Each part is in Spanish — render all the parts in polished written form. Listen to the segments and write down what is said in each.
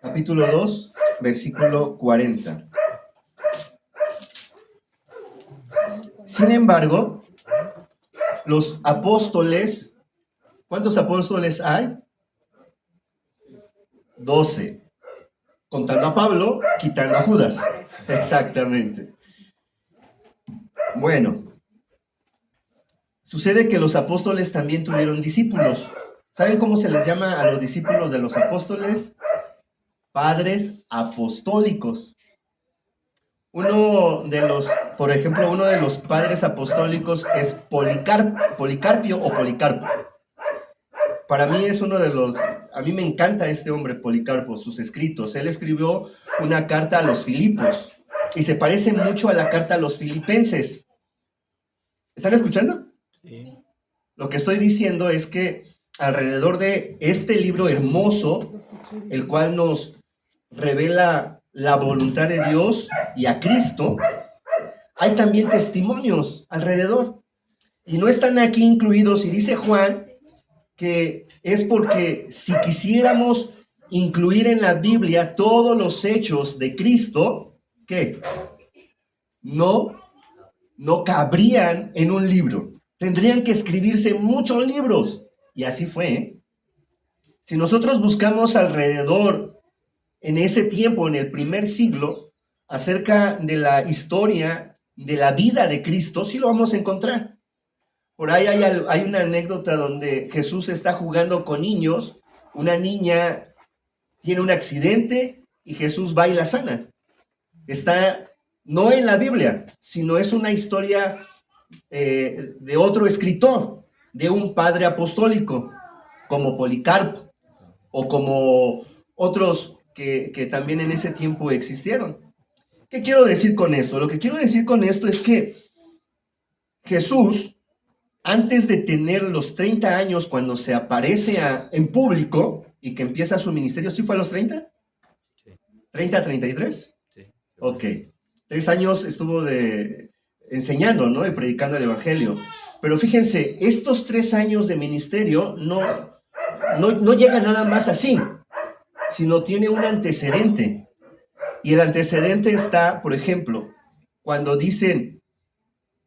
capítulo 2, versículo 40. Sin embargo, los apóstoles, ¿cuántos apóstoles hay? 12. Contando a Pablo, quitando a Judas. Exactamente. Bueno, sucede que los apóstoles también tuvieron discípulos. ¿Saben cómo se les llama a los discípulos de los apóstoles? Padres apostólicos. Por ejemplo, uno de los padres apostólicos es Policarpio o Policarpo. Para mí es a mí me encanta este hombre, Policarpo, sus escritos. Él escribió una carta a los Filipos y se parece mucho a la carta a los filipenses. ¿Están escuchando? Sí. Lo que estoy diciendo es que alrededor de este libro hermoso, el cual nos revela la voluntad de Dios y a Cristo, hay también testimonios alrededor. Y no están aquí incluidos, y dice Juan que es porque si quisiéramos incluir en la Biblia todos los hechos de Cristo, ¿qué? No cabrían en un libro. Tendrían que escribirse muchos libros. Y así fue, ¿eh? Si nosotros buscamos alrededor, en ese tiempo, en el primer siglo, acerca de la historia, de la vida de Cristo, sí lo vamos a encontrar. Por ahí hay una anécdota donde Jesús está jugando con niños, una niña tiene un accidente y Jesús va y la sana. Está no en la Biblia, sino es una historia de otro escritor, de un padre apostólico, como Policarpo, o como otros que también en ese tiempo existieron. ¿Qué quiero decir con esto? Lo que quiero decir con esto es que Jesús, antes de tener los 30 años, cuando se aparece en público y que empieza su ministerio, ¿sí fue a los 30? Sí. ¿30 a 33? Sí. Ok. 3 años estuvo enseñando, ¿no? Y predicando el evangelio. Pero fíjense, estos 3 años de ministerio no llega nada más así, sino tiene un antecedente. Y el antecedente está, por ejemplo, cuando dicen,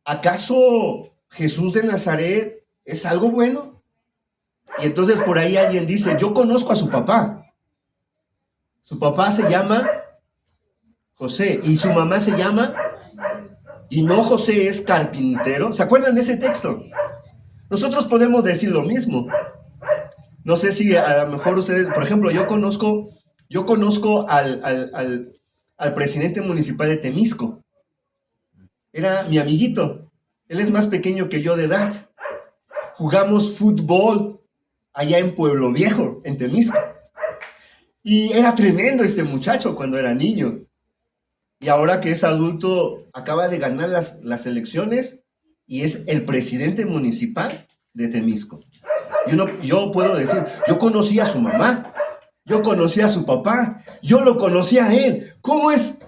¿acaso Jesús de Nazaret es algo bueno? Y entonces por ahí alguien dice, yo conozco a su papá. Su papá se llama José y su mamá se llama, y no José es carpintero. ¿Se acuerdan de ese texto? Nosotros podemos decir lo mismo. No sé si a lo mejor ustedes, por ejemplo, yo conozco al presidente municipal de Temisco. Era mi amiguito. Él es más pequeño que yo de edad. Jugamos fútbol allá en Pueblo Viejo, en Temisco. Y era tremendo este muchacho cuando era niño. Y ahora que es adulto, acaba de ganar las elecciones y es el presidente municipal de Temisco. Yo puedo decir, yo conocí a su mamá, yo conocí a su papá, yo lo conocí a él. ¿Cómo es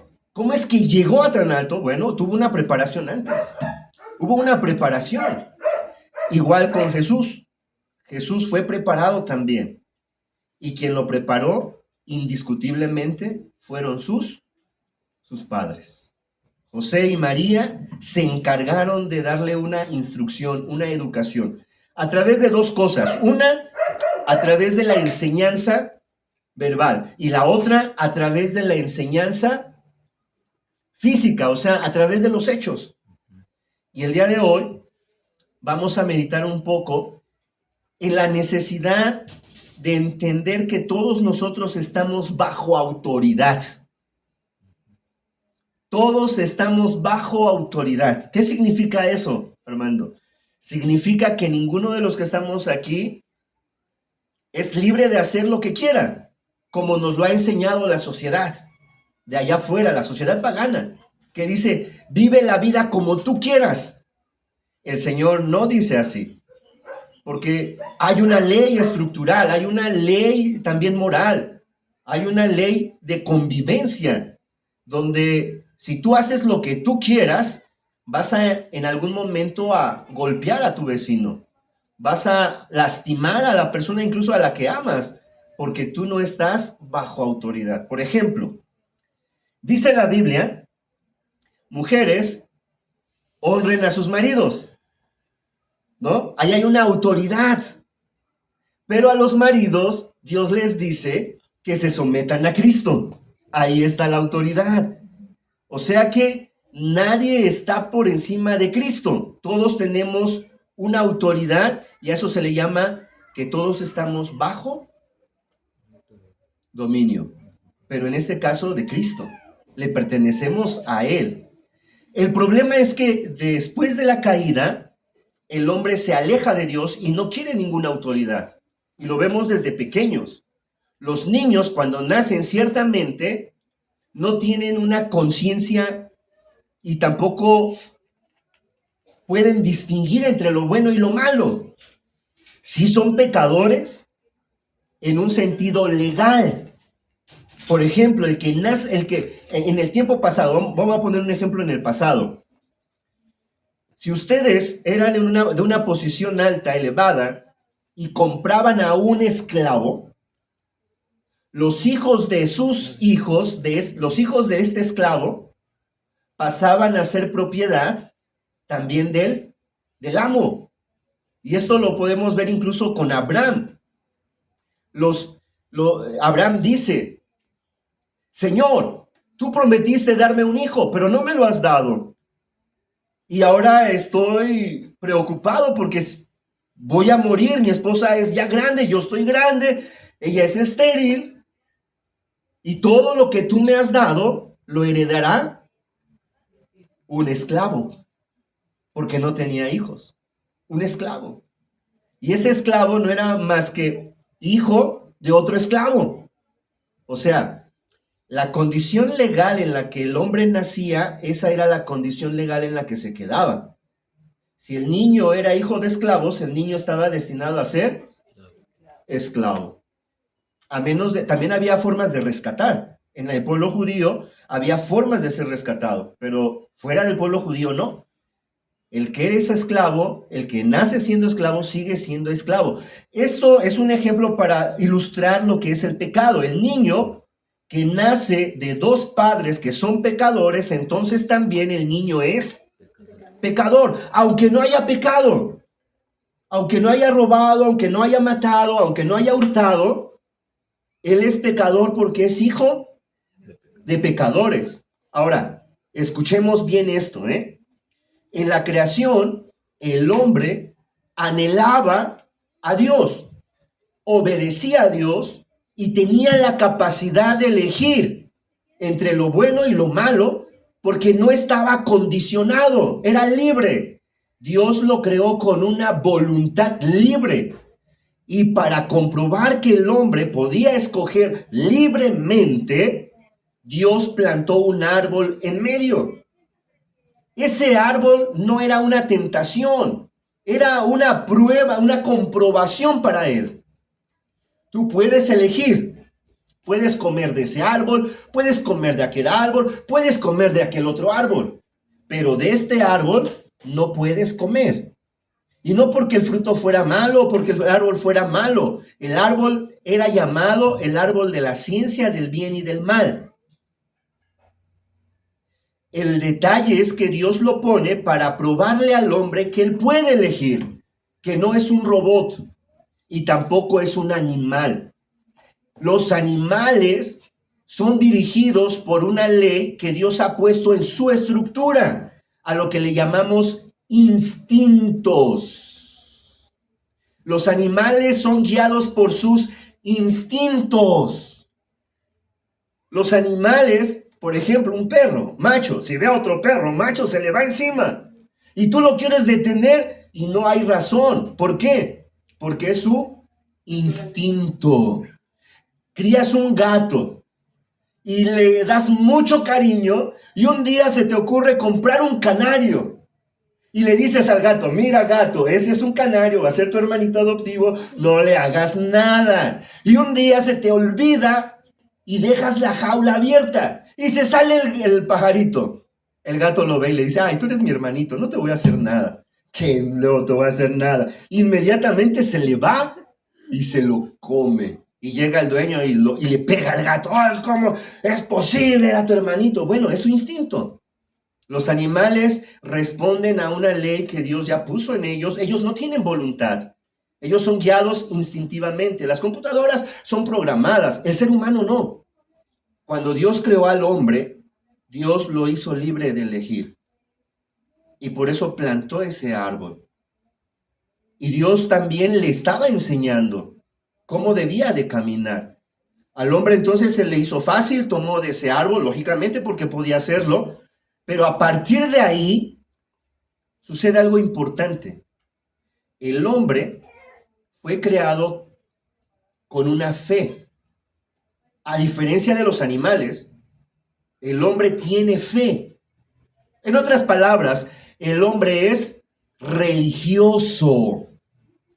que llegó a tan alto? Bueno, tuvo una preparación antes. Hubo una preparación. Igual con Jesús. Jesús fue preparado también. Y quien lo preparó, indiscutiblemente, fueron sus padres. José y María se encargaron de darle una instrucción, una educación, a través de 2 cosas. Una, a través de la enseñanza verbal, y la otra, a través de la enseñanza física, o sea, a través de los hechos. Y el día de hoy vamos a meditar un poco en la necesidad de entender que todos nosotros estamos bajo autoridad. Todos estamos bajo autoridad. ¿Qué significa eso, Armando? Significa que ninguno de los que estamos aquí es libre de hacer lo que quiera, como nos lo ha enseñado la sociedad de allá afuera, la sociedad pagana, que dice, vive la vida como tú quieras. El Señor no dice así, porque hay una ley estructural, hay una ley también moral, hay una ley de convivencia, donde si tú haces lo que tú quieras, vas en algún momento a golpear a tu vecino, vas a lastimar a la persona incluso a la que amas, porque tú no estás bajo autoridad. Por ejemplo, dice la Biblia, mujeres, honren a sus maridos, ¿no? Ahí hay una autoridad. Pero a los maridos, Dios les dice que se sometan a Cristo. Ahí está la autoridad. O sea que nadie está por encima de Cristo. Todos tenemos una autoridad y a eso se le llama que todos estamos bajo dominio. Pero en este caso de Cristo, le pertenecemos a Él. El problema es que después de la caída, el hombre se aleja de Dios y no quiere ninguna autoridad. Y lo vemos desde pequeños. Los niños cuando nacen ciertamente no tienen una conciencia y tampoco pueden distinguir entre lo bueno y lo malo. Sí son pecadores en un sentido legal. Por ejemplo, el que en el tiempo pasado, vamos a poner un ejemplo en el pasado. Si ustedes eran de una posición alta, elevada, y compraban a un esclavo, los hijos de sus hijos, los hijos de este esclavo, pasaban a ser propiedad también del amo. Y esto lo podemos ver incluso con Abraham. Abraham dice, Señor, tú prometiste darme un hijo, pero no me lo has dado. Y ahora estoy preocupado porque voy a morir, mi esposa es ya grande, yo estoy grande, ella es estéril, y todo lo que tú me has dado lo heredará un esclavo, porque no tenía hijos, un esclavo. Y ese esclavo no era más que hijo de otro esclavo. O sea, la condición legal en la que el hombre nacía, esa era la condición legal en la que se quedaba. Si el niño era hijo de esclavos, el niño estaba destinado a ser esclavo. También había formas de rescatar. En el pueblo judío había formas de ser rescatado, pero fuera del pueblo judío no. El que es esclavo, el que nace siendo esclavo, sigue siendo esclavo. Esto es un ejemplo para ilustrar lo que es el pecado. El niño que nace de dos padres que son pecadores, entonces también el niño es pecador, aunque no haya pecado, aunque no haya robado, aunque no haya matado, aunque no haya hurtado, él es pecador porque es hijo de pecadores. Ahora, escuchemos bien esto, ¿eh? En la creación, el hombre anhelaba a Dios, obedecía a Dios y tenía la capacidad de elegir entre lo bueno y lo malo porque no estaba condicionado, era libre. Dios lo creó con una voluntad libre. Y para comprobar que el hombre podía escoger libremente, Dios plantó un árbol en medio. Ese árbol no era una tentación, era una prueba, una comprobación para él. Tú puedes elegir, puedes comer de ese árbol, puedes comer de aquel árbol, puedes comer de aquel otro árbol, pero de este árbol no puedes comer. Y no porque el fruto fuera malo, porque el árbol fuera malo. El árbol era llamado el árbol de la ciencia del bien y del mal. El detalle es que Dios lo pone para probarle al hombre que él puede elegir, que no es un robot y tampoco es un animal. Los animales son dirigidos por una ley que Dios ha puesto en su estructura, a lo que le llamamos instintos. Los animales son guiados por sus instintos. Los animales, por ejemplo, un perro macho, si ve a otro perro macho, se le va encima. Y tú lo quieres detener y no hay razón. ¿Por qué? Porque es su instinto. Crías un gato y le das mucho cariño y un día se te ocurre comprar un canario. Y le dices al gato, mira gato, este es un canario, va a ser tu hermanito adoptivo, no le hagas nada. Y un día se te olvida y dejas la jaula abierta y se sale el pajarito. El gato lo ve y le dice, ay, tú eres mi hermanito, no te voy a hacer nada. Que no te voy a hacer nada. Inmediatamente se le va y se lo come. y llega el dueño y le pega al gato. ¡Ay, cómo es posible! Era tu hermanito. Bueno, es su instinto. Los animales responden a una ley que Dios ya puso en ellos. Ellos no tienen voluntad. Ellos son guiados instintivamente. Las computadoras son programadas. El ser humano no. Cuando Dios creó al hombre, Dios lo hizo libre de elegir. Y por eso plantó ese árbol. Y Dios también le estaba enseñando cómo debía de caminar. Al hombre entonces se le hizo fácil, tomó de ese árbol, lógicamente porque podía hacerlo, pero a partir de ahí sucede algo importante. El hombre fue creado con una fe. A diferencia de los animales, el hombre tiene fe. En otras palabras, el hombre es religioso.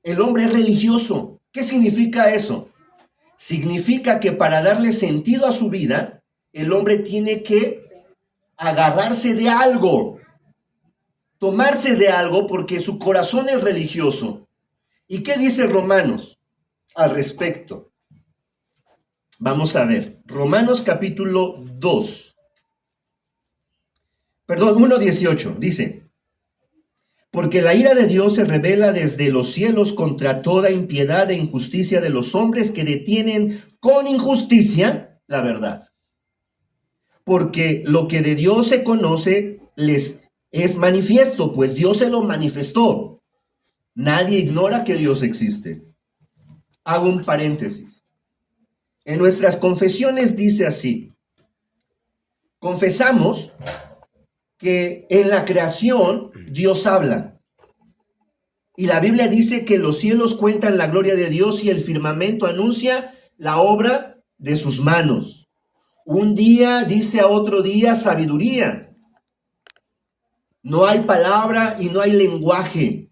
El hombre es religioso. ¿Qué significa eso? Significa que para darle sentido a su vida, el hombre tiene que agarrarse de algo, tomarse de algo porque su corazón es religioso. ¿Y qué dice Romanos al respecto? Vamos a ver, Romanos capítulo 1:18, dice: porque la ira de Dios se revela desde los cielos contra toda impiedad e injusticia de los hombres que detienen con injusticia la verdad. Porque lo que de Dios se conoce les es manifiesto, pues Dios se lo manifestó. Nadie ignora que Dios existe. Hago un paréntesis. En nuestras confesiones dice así: confesamos que en la creación Dios habla. Y la Biblia dice que los cielos cuentan la gloria de Dios y el firmamento anuncia la obra de sus manos. Un día dice a otro día sabiduría. No hay palabra y no hay lenguaje,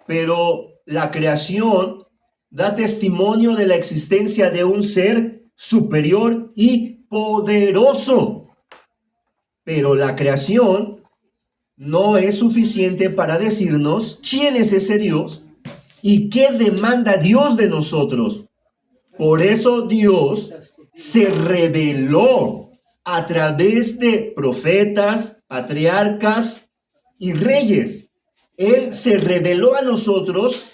pero la creación da testimonio de la existencia de un ser superior y poderoso. Pero la creación no es suficiente para decirnos quién es ese Dios y qué demanda Dios de nosotros. Por eso Dios se reveló a través de profetas, patriarcas y reyes. Él se reveló a nosotros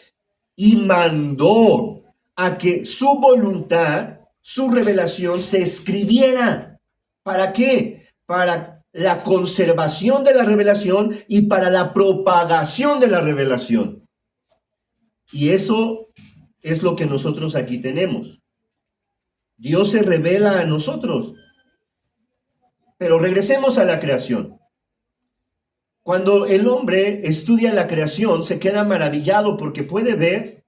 y mandó a que su voluntad, su revelación se escribiera. ¿Para qué? Para la conservación de la revelación y para la propagación de la revelación. Y eso es lo que nosotros aquí tenemos. Dios se revela a nosotros. Pero regresemos a la creación. Cuando el hombre estudia la creación, se queda maravillado porque puede ver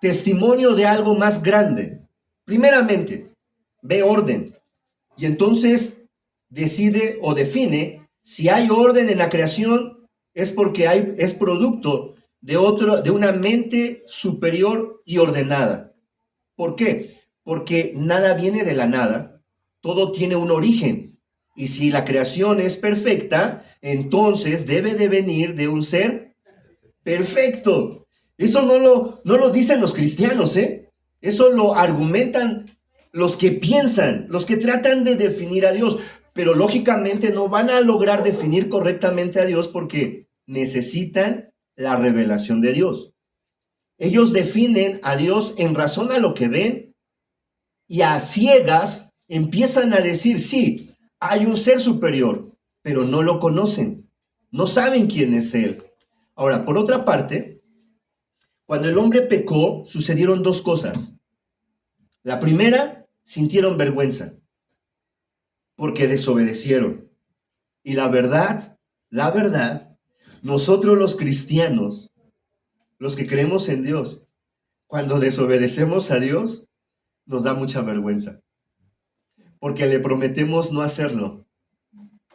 testimonio de algo más grande. Primeramente, ve orden. Y entonces decide o define si hay orden en la creación es porque es producto de una mente superior y ordenada. ¿Por qué? Porque nada viene de la nada, todo tiene un origen. Y si la creación es perfecta, entonces debe de venir de un ser perfecto. Eso no lo dicen los cristianos, ¿eh? Eso lo argumentan los que piensan, los que tratan de definir a Dios. Pero lógicamente no van a lograr definir correctamente a Dios porque necesitan la revelación de Dios. Ellos definen a Dios en razón a lo que ven y a ciegas empiezan a decir, sí, hay un ser superior, pero no lo conocen, no saben quién es Él. Ahora, por otra parte, cuando el hombre pecó, sucedieron dos cosas. La primera, sintieron vergüenza, porque desobedecieron. Y la verdad, nosotros los cristianos, los que creemos en Dios, cuando desobedecemos a Dios, nos da mucha vergüenza, porque le prometemos no hacerlo.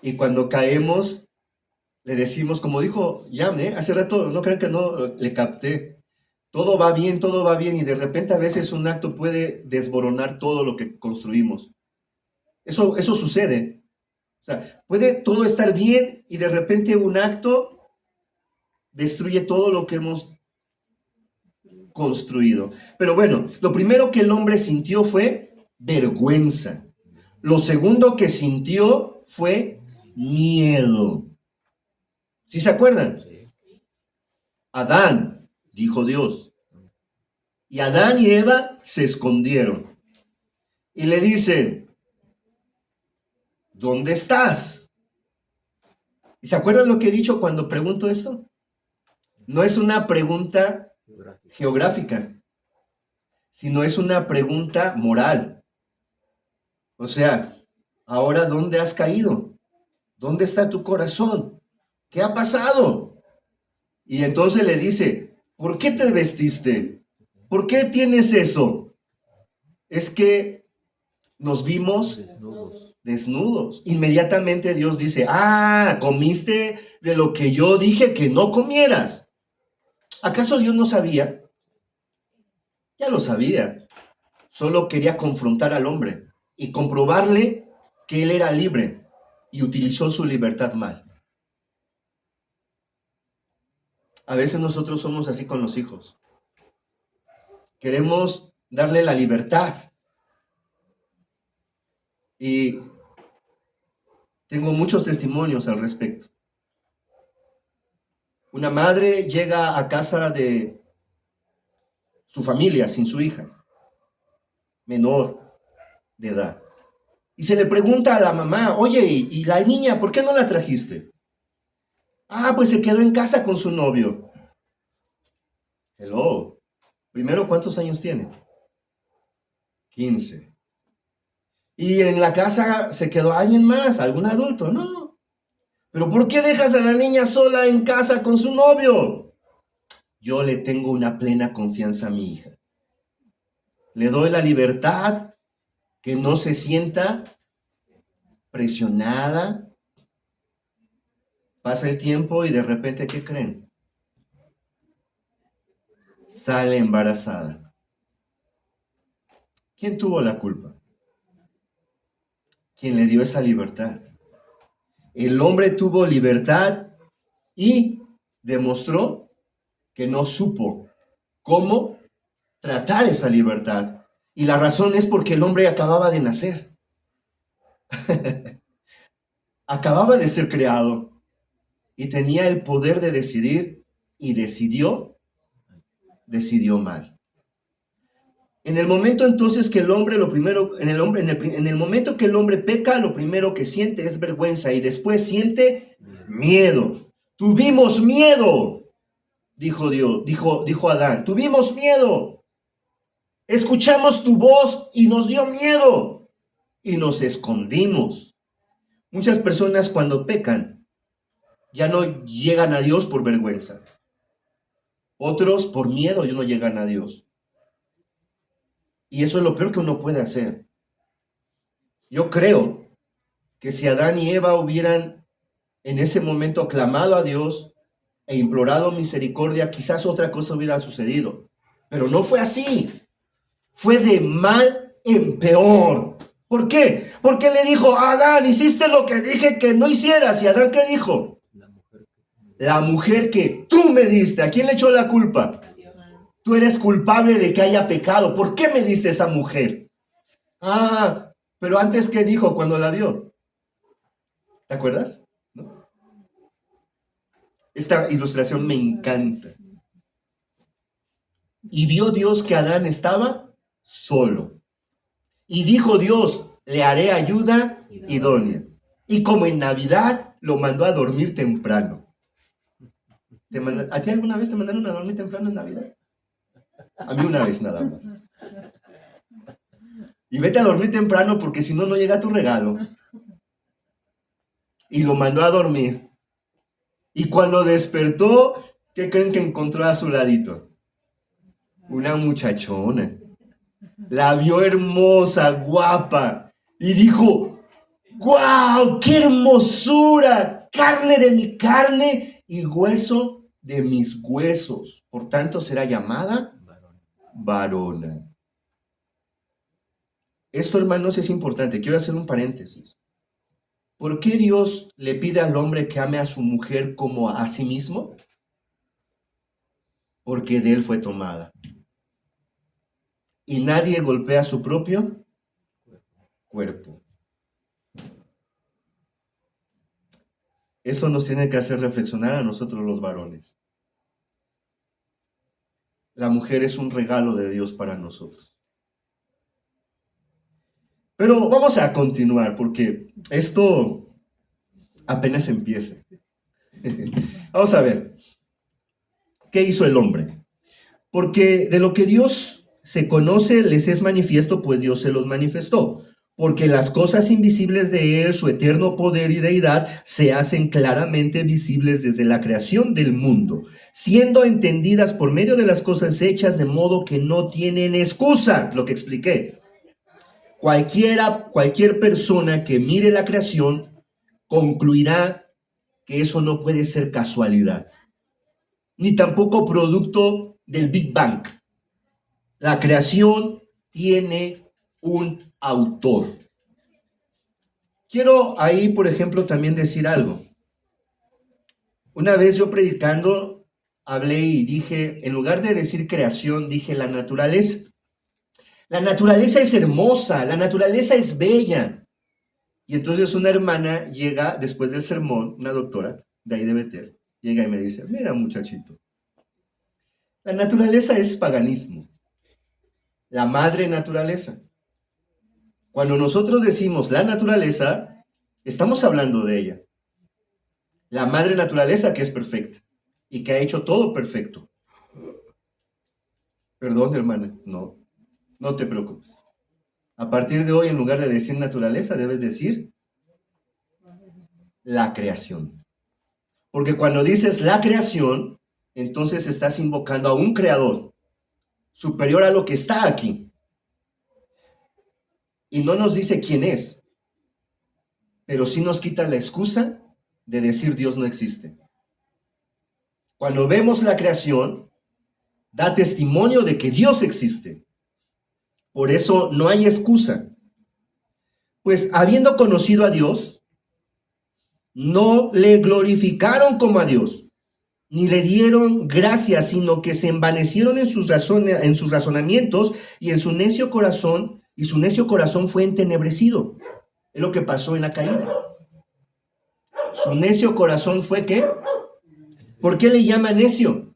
Y cuando caemos, le decimos, como dijo Yamne, hace rato, no crean que no le capté, todo va bien, y de repente a veces un acto puede desboronar todo lo que construimos. Eso sucede. O sea, puede todo estar bien y de repente un acto destruye todo lo que hemos construido. Pero bueno, lo primero que el hombre sintió fue vergüenza. Lo segundo que sintió fue miedo. ¿Sí se acuerdan? Adán, dijo Dios. Y Adán y Eva se escondieron. Y le dicen, ¿dónde estás? ¿Y se acuerdan lo que he dicho cuando pregunto esto? No es una pregunta geográfica, sino es una pregunta moral. O sea, ahora, ¿dónde has caído? ¿Dónde está tu corazón? ¿Qué ha pasado? Y entonces le dice, ¿por qué te vestiste? ¿Por qué tienes eso? Es que nos vimos desnudos. Inmediatamente Dios dice, comiste de lo que yo dije que no comieras. ¿Acaso Dios no sabía? Ya lo sabía. Solo quería confrontar al hombre y comprobarle que él era libre y utilizó su libertad mal. A veces nosotros somos así con los hijos. Queremos darle la libertad. Y tengo muchos testimonios al respecto. Una madre llega a casa de su familia sin su hija, menor de edad. Y se le pregunta a la mamá, oye, ¿y la niña, por qué no la trajiste? Pues se quedó en casa con su novio. Hello. Primero, ¿cuántos años tiene? 15. Y en la casa se quedó alguien más, algún adulto, ¿no? ¿Pero por qué dejas a la niña sola en casa con su novio? Yo le tengo una plena confianza a mi hija. Le doy la libertad, que no se sienta presionada. Pasa el tiempo y de repente, ¿qué creen? Sale embarazada. ¿Quién tuvo la culpa? ¿Quién le dio esa libertad? El hombre tuvo libertad y demostró que no supo cómo tratar esa libertad. Y la razón es porque el hombre acababa de nacer. Acababa de ser creado y tenía el poder de decidir y decidió mal. En el momento entonces que el hombre, en el momento que el hombre peca, lo primero que siente es vergüenza y después siente miedo. Tuvimos miedo, dijo Dios, dijo Adán, tuvimos miedo. Escuchamos tu voz y nos dio miedo y nos escondimos. Muchas personas cuando pecan ya no llegan a Dios por vergüenza. Otros por miedo ya no llegan a Dios. Y eso es lo peor que uno puede hacer. Yo creo que si Adán y Eva hubieran en ese momento clamado a Dios e implorado misericordia, quizás otra cosa hubiera sucedido. Pero no fue así. Fue de mal en peor. ¿Por qué? Porque le dijo, Adán, hiciste lo que dije que no hicieras. ¿Y Adán qué dijo? La mujer que tú me diste. ¿A quién le echó la culpa? Tú eres culpable de que haya pecado. ¿Por qué me diste esa mujer? Pero antes, ¿qué dijo cuando la vio? ¿Te acuerdas? ¿No? Esta ilustración me encanta. Y vio Dios que Adán estaba solo. Y dijo Dios, le haré ayuda idónea. Y como en Navidad, lo mandó a dormir temprano. ¿A ti alguna vez te mandaron a dormir temprano en Navidad? A mí una vez nada más. Y vete a dormir temprano porque si no, no llega tu regalo. Y lo mandó a dormir. Y cuando despertó, ¿qué creen que encontró a su ladito? Una muchachona. La vio hermosa, guapa. Y dijo, ¡guau! ¡Qué hermosura! Carne de mi carne y hueso de mis huesos. Por tanto, será llamada varona. Esto, hermanos, es importante. Quiero hacer un paréntesis. ¿Por qué Dios le pide al hombre que ame a su mujer como a sí mismo? Porque de él fue tomada. y nadie golpea su propio cuerpo. Eso nos tiene que hacer reflexionar a nosotros los varones. La mujer es un regalo de Dios para nosotros. Pero vamos a continuar porque esto apenas empieza. Vamos a ver, ¿qué hizo el hombre? Porque de lo que Dios se conoce les es manifiesto, pues Dios se los manifestó. Porque las cosas invisibles de Él, su eterno poder y deidad, se hacen claramente visibles desde la creación del mundo, siendo entendidas por medio de las cosas hechas, de modo que no tienen excusa, lo que expliqué. Cualquier persona que mire la creación concluirá que eso no puede ser casualidad, ni tampoco producto del Big Bang. La creación tiene un autor. Quiero ahí, por ejemplo, también decir algo. Una vez yo predicando, hablé y dije, en lugar de decir creación, dije la naturaleza. La naturaleza es hermosa, la naturaleza es bella. Y entonces una hermana llega después del sermón, una doctora de ahí de Betel, llega y me dice, mira muchachito, la naturaleza es paganismo, la madre naturaleza. Cuando nosotros decimos la naturaleza, estamos hablando de ella. La madre naturaleza que es perfecta y que ha hecho todo perfecto. Perdón, hermana, no te preocupes. A partir de hoy, en lugar de decir naturaleza, debes decir la creación. Porque cuando dices la creación, entonces estás invocando a un creador superior a lo que está aquí. Y no nos dice quién es, pero sí nos quita la excusa de decir Dios no existe. Cuando vemos la creación, da testimonio de que Dios existe. Por eso no hay excusa. Pues habiendo conocido a Dios, no le glorificaron como a Dios, ni le dieron gracias, sino que se envanecieron en sus razonamientos y en su necio corazón, y su necio corazón fue entenebrecido. Es lo que pasó en la caída. Su necio corazón fue ¿qué? ¿Por qué le llama necio?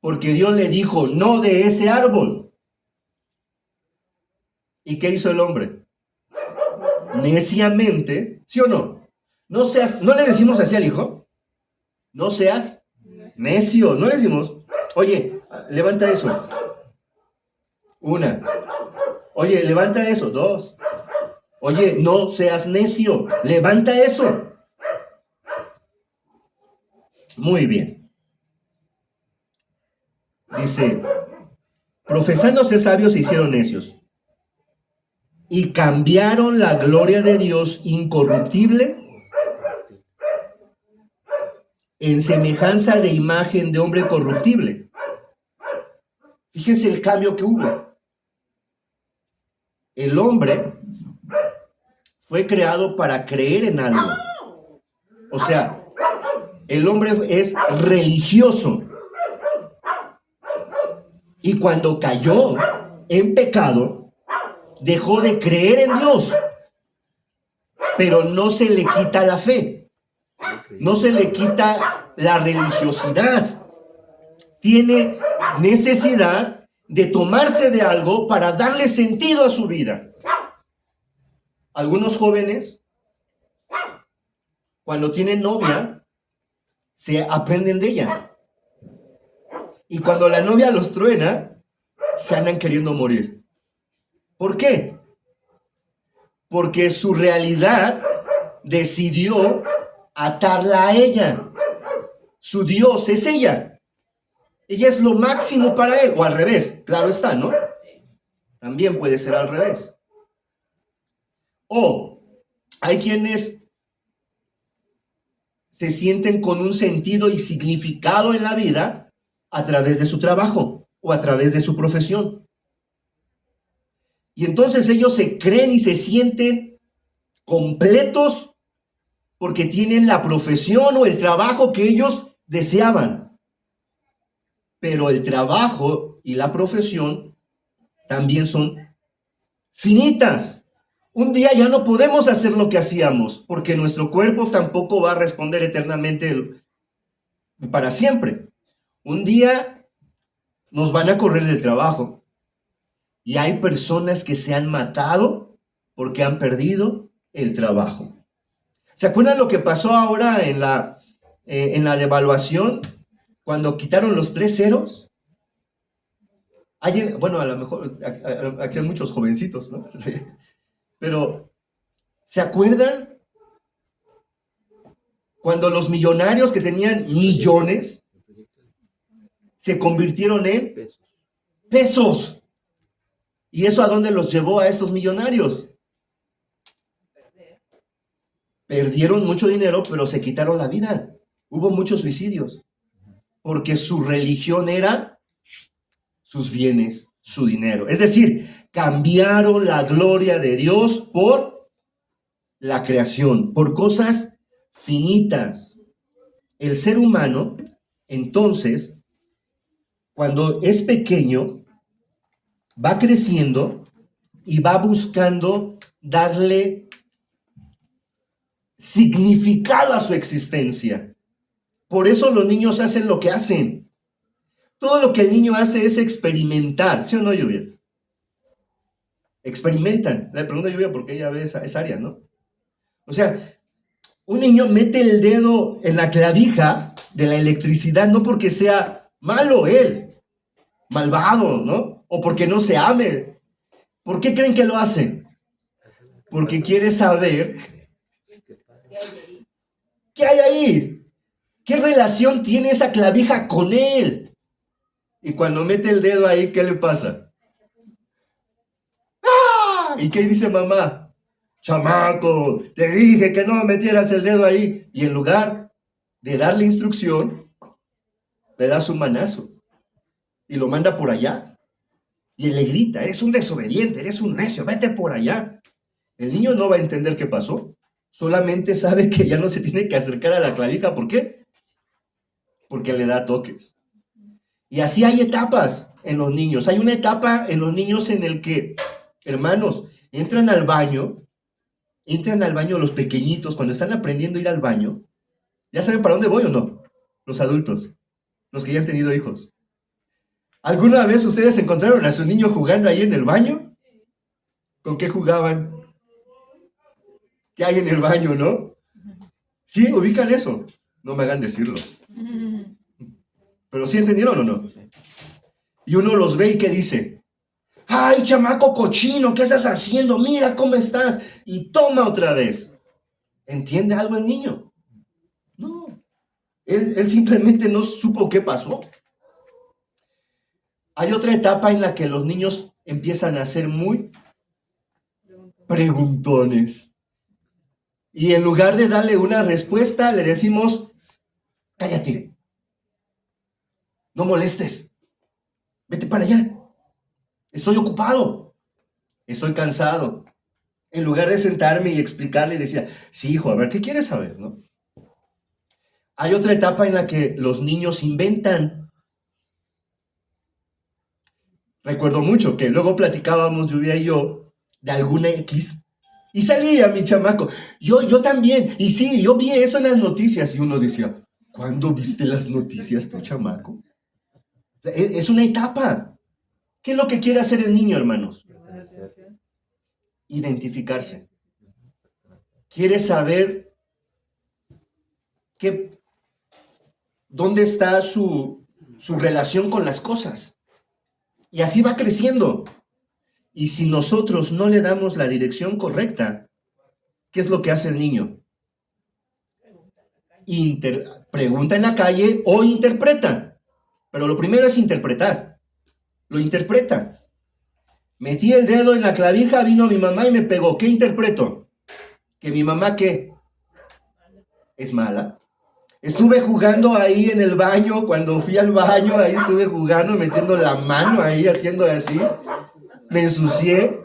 Porque Dios le dijo, no de ese árbol. ¿Y qué hizo el hombre? Neciamente, ¿sí o no? No le decimos así al hijo, no seas necio, no le decimos, oye, levanta eso. Una. Oye, levanta eso. Dos. Oye, no seas necio, levanta eso. Muy bien. Dice, profesándose sabios se hicieron necios y cambiaron la gloria de Dios incorruptible en semejanza de imagen de hombre corruptible. Fíjense el cambio que hubo. El hombre fue creado para creer en algo. O sea, el hombre es religioso. Y cuando cayó en pecado, dejó de creer en Dios. Pero no se le quita la fe. No se le quita la religiosidad. Tiene necesidad de tomarse de algo para darle sentido a su vida. Algunos jóvenes, cuando tienen novia, se aprenden de ella. Y cuando la novia los truena, se andan queriendo morir. ¿Por qué? Porque su realidad decidió atarla a ella. Su Dios es ella. Ella es lo máximo para él. O al revés, claro está, ¿no? También puede ser al revés. O hay quienes se sienten con un sentido y significado en la vida a través de su trabajo o a través de su profesión. Y entonces ellos se creen y se sienten completos porque tienen la profesión o el trabajo que ellos deseaban. Pero el trabajo y la profesión también son finitas. Un día ya no podemos hacer lo que hacíamos, porque nuestro cuerpo tampoco va a responder eternamente para siempre. Un día nos van a correr del trabajo y hay personas que se han matado porque han perdido el trabajo. ¿Se acuerdan lo que pasó ahora en la devaluación cuando quitaron los 3 ceros? Bueno, a lo mejor aquí hay muchos jovencitos, ¿no? Pero, ¿se acuerdan cuando los millonarios que tenían millones se convirtieron en pesos? ¿Y eso a dónde los llevó a estos millonarios? Perdieron mucho dinero, pero se quitaron la vida. Hubo muchos suicidios, porque su religión era sus bienes, su dinero. Es decir, cambiaron la gloria de Dios por la creación, por cosas finitas. El ser humano, entonces, cuando es pequeño, va creciendo y va buscando darle significado a su existencia. Por eso los niños hacen lo que hacen. Todo lo que el niño hace es experimentar, ¿sí o no, Lluvia? Experimentan. Le pregunto a Lluvia porque ella ve esa área, ¿no? O sea, un niño mete el dedo en la clavija de la electricidad no porque sea malo él, malvado, ¿no? O porque no se ame. ¿Por qué creen que lo hace? Porque quiere saber qué hay ahí. ¿Qué relación tiene esa clavija con él? Y cuando mete el dedo ahí, ¿qué le pasa? ¡Ah! ¿Y qué dice mamá? Chamaco, te dije que no metieras el dedo ahí. Y en lugar de darle instrucción, le da su manazo y lo manda por allá. Y él le grita, eres un desobediente, eres un necio, vete por allá. El niño no va a entender qué pasó. Solamente sabe que ya no se tiene que acercar a la clavija. ¿Por qué? Porque le da toques. Y así hay etapas en los niños. Hay una etapa en los niños en el que, hermanos, entran al baño los pequeñitos, cuando están aprendiendo a ir al baño. ¿Ya saben para dónde voy o no? Los adultos, los que ya han tenido hijos. ¿Alguna vez ustedes encontraron a su niño jugando ahí en el baño? ¿Con qué jugaban? ¿Qué hay en el baño, no? ¿Sí? ¿Ubican eso? No me hagan decirlo. ¿Pero sí entendieron o no? Y uno los ve y ¿qué dice? ¡Ay, chamaco cochino! ¿Qué estás haciendo? Mira cómo estás. Y toma otra vez. ¿Entiende algo el niño? No. Él simplemente no supo qué pasó. Hay otra etapa en la que los niños empiezan a ser muy preguntones. Y en lugar de darle una respuesta, le decimos, cállate. No molestes. Vete para allá. Estoy ocupado. Estoy cansado. En lugar de sentarme y explicarle, decía, sí, hijo, a ver, ¿qué quieres saber, no? Hay otra etapa en la que los niños inventan. Recuerdo mucho que luego platicábamos, Lluvia y yo, de alguna X, y salía mi chamaco. Yo también, y sí, yo vi eso en las noticias, y uno decía, ¿cuándo viste las noticias tu chamaco? Es una etapa. ¿Qué es lo que quiere hacer el niño, hermanos? Identificarse. Quiere saber dónde está su relación con las cosas. Y así va creciendo. Y si nosotros no le damos la dirección correcta, ¿qué es lo que hace el niño? Pregunta en la calle o interpreta. Pero lo primero es interpretar. Lo interpreta. Metí el dedo en la clavija, vino mi mamá y me pegó. ¿Qué interpreto? ¿Que mi mamá qué? ¿Es mala? Estuve jugando ahí en el baño, cuando fui al baño, ahí estuve jugando, metiendo la mano ahí, haciendo así. Me ensucié.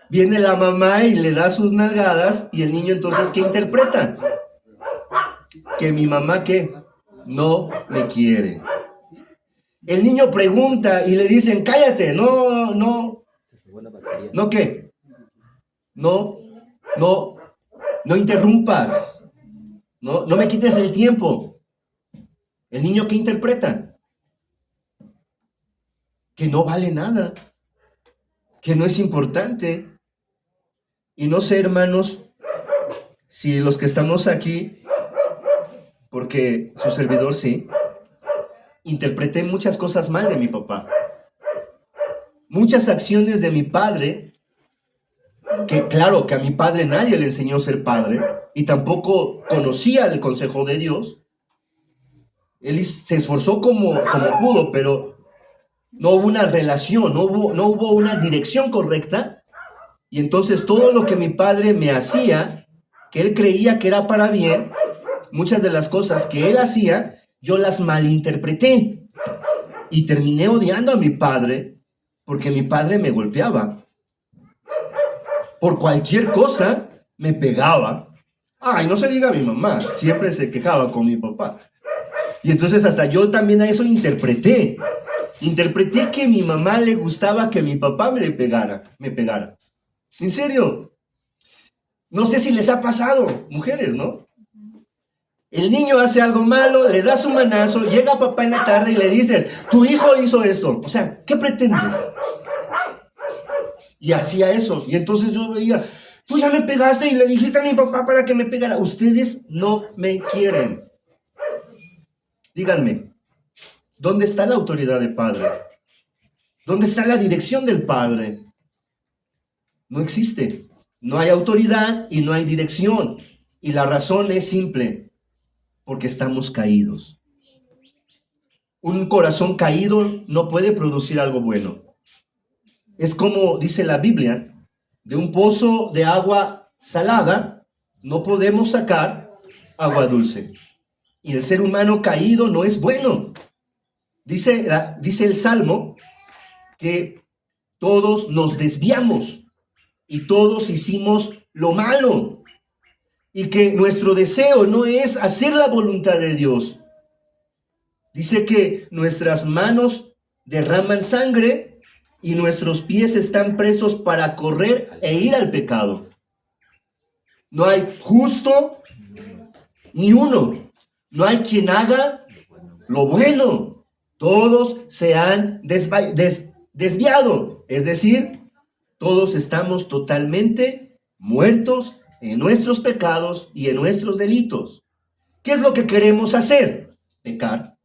Viene la mamá y le da sus nalgadas y el niño entonces, ¿qué interpreta? Que mi mamá, ¿qué? No me quiere. El niño pregunta y le dicen, cállate, no ¿No qué? No, no, no interrumpas. No me quites el tiempo. ¿El niño qué interpreta? Que no vale nada, que no es importante. Y no sé, hermanos, si los que estamos aquí, porque su servidor sí, interpreté muchas cosas mal de mi papá. Muchas acciones de mi padre, que claro, que a mi padre nadie le enseñó a ser padre, y tampoco conocía el consejo de Dios. Él se esforzó como pudo, pero no hubo una relación, no hubo una dirección correcta. Y entonces todo lo que mi padre me hacía, que él creía que era para bien, muchas de las cosas que él hacía, yo las malinterpreté. Y terminé odiando a mi padre porque mi padre me golpeaba. Por cualquier cosa me pegaba. Ay, no se diga a mi mamá, siempre se quejaba con mi papá. Y entonces hasta yo también a eso interpreté. Interpreté que a mi mamá le gustaba que mi papá me pegara. En serio. No sé si les ha pasado, mujeres, ¿no? El niño hace algo malo, le das un manazo, llega papá en la tarde y le dices, tu hijo hizo esto. O sea, ¿qué pretendes? Y hacía eso. Y entonces yo veía, tú ya me pegaste y le dijiste a mi papá para que me pegara. Ustedes no me quieren. Díganme, ¿dónde está la autoridad del padre? ¿Dónde está la dirección del padre? No existe. No hay autoridad y no hay dirección. Y la razón es simple, porque estamos caídos. Un corazón caído no puede producir algo bueno. Es como dice la Biblia, de un pozo de agua salada no podemos sacar agua dulce. Y el ser humano caído no es bueno. Dice el Salmo que todos nos desviamos y todos hicimos lo malo. Y que nuestro deseo no es hacer la voluntad de Dios. Dice que nuestras manos derraman sangre y nuestros pies están prestos para correr e ir al pecado. No hay justo ni uno. No hay quien haga lo bueno. Todos se han desviado. Es decir, todos estamos totalmente muertos en nuestros pecados y en nuestros delitos. ¿Qué es lo que queremos hacer? Pecar.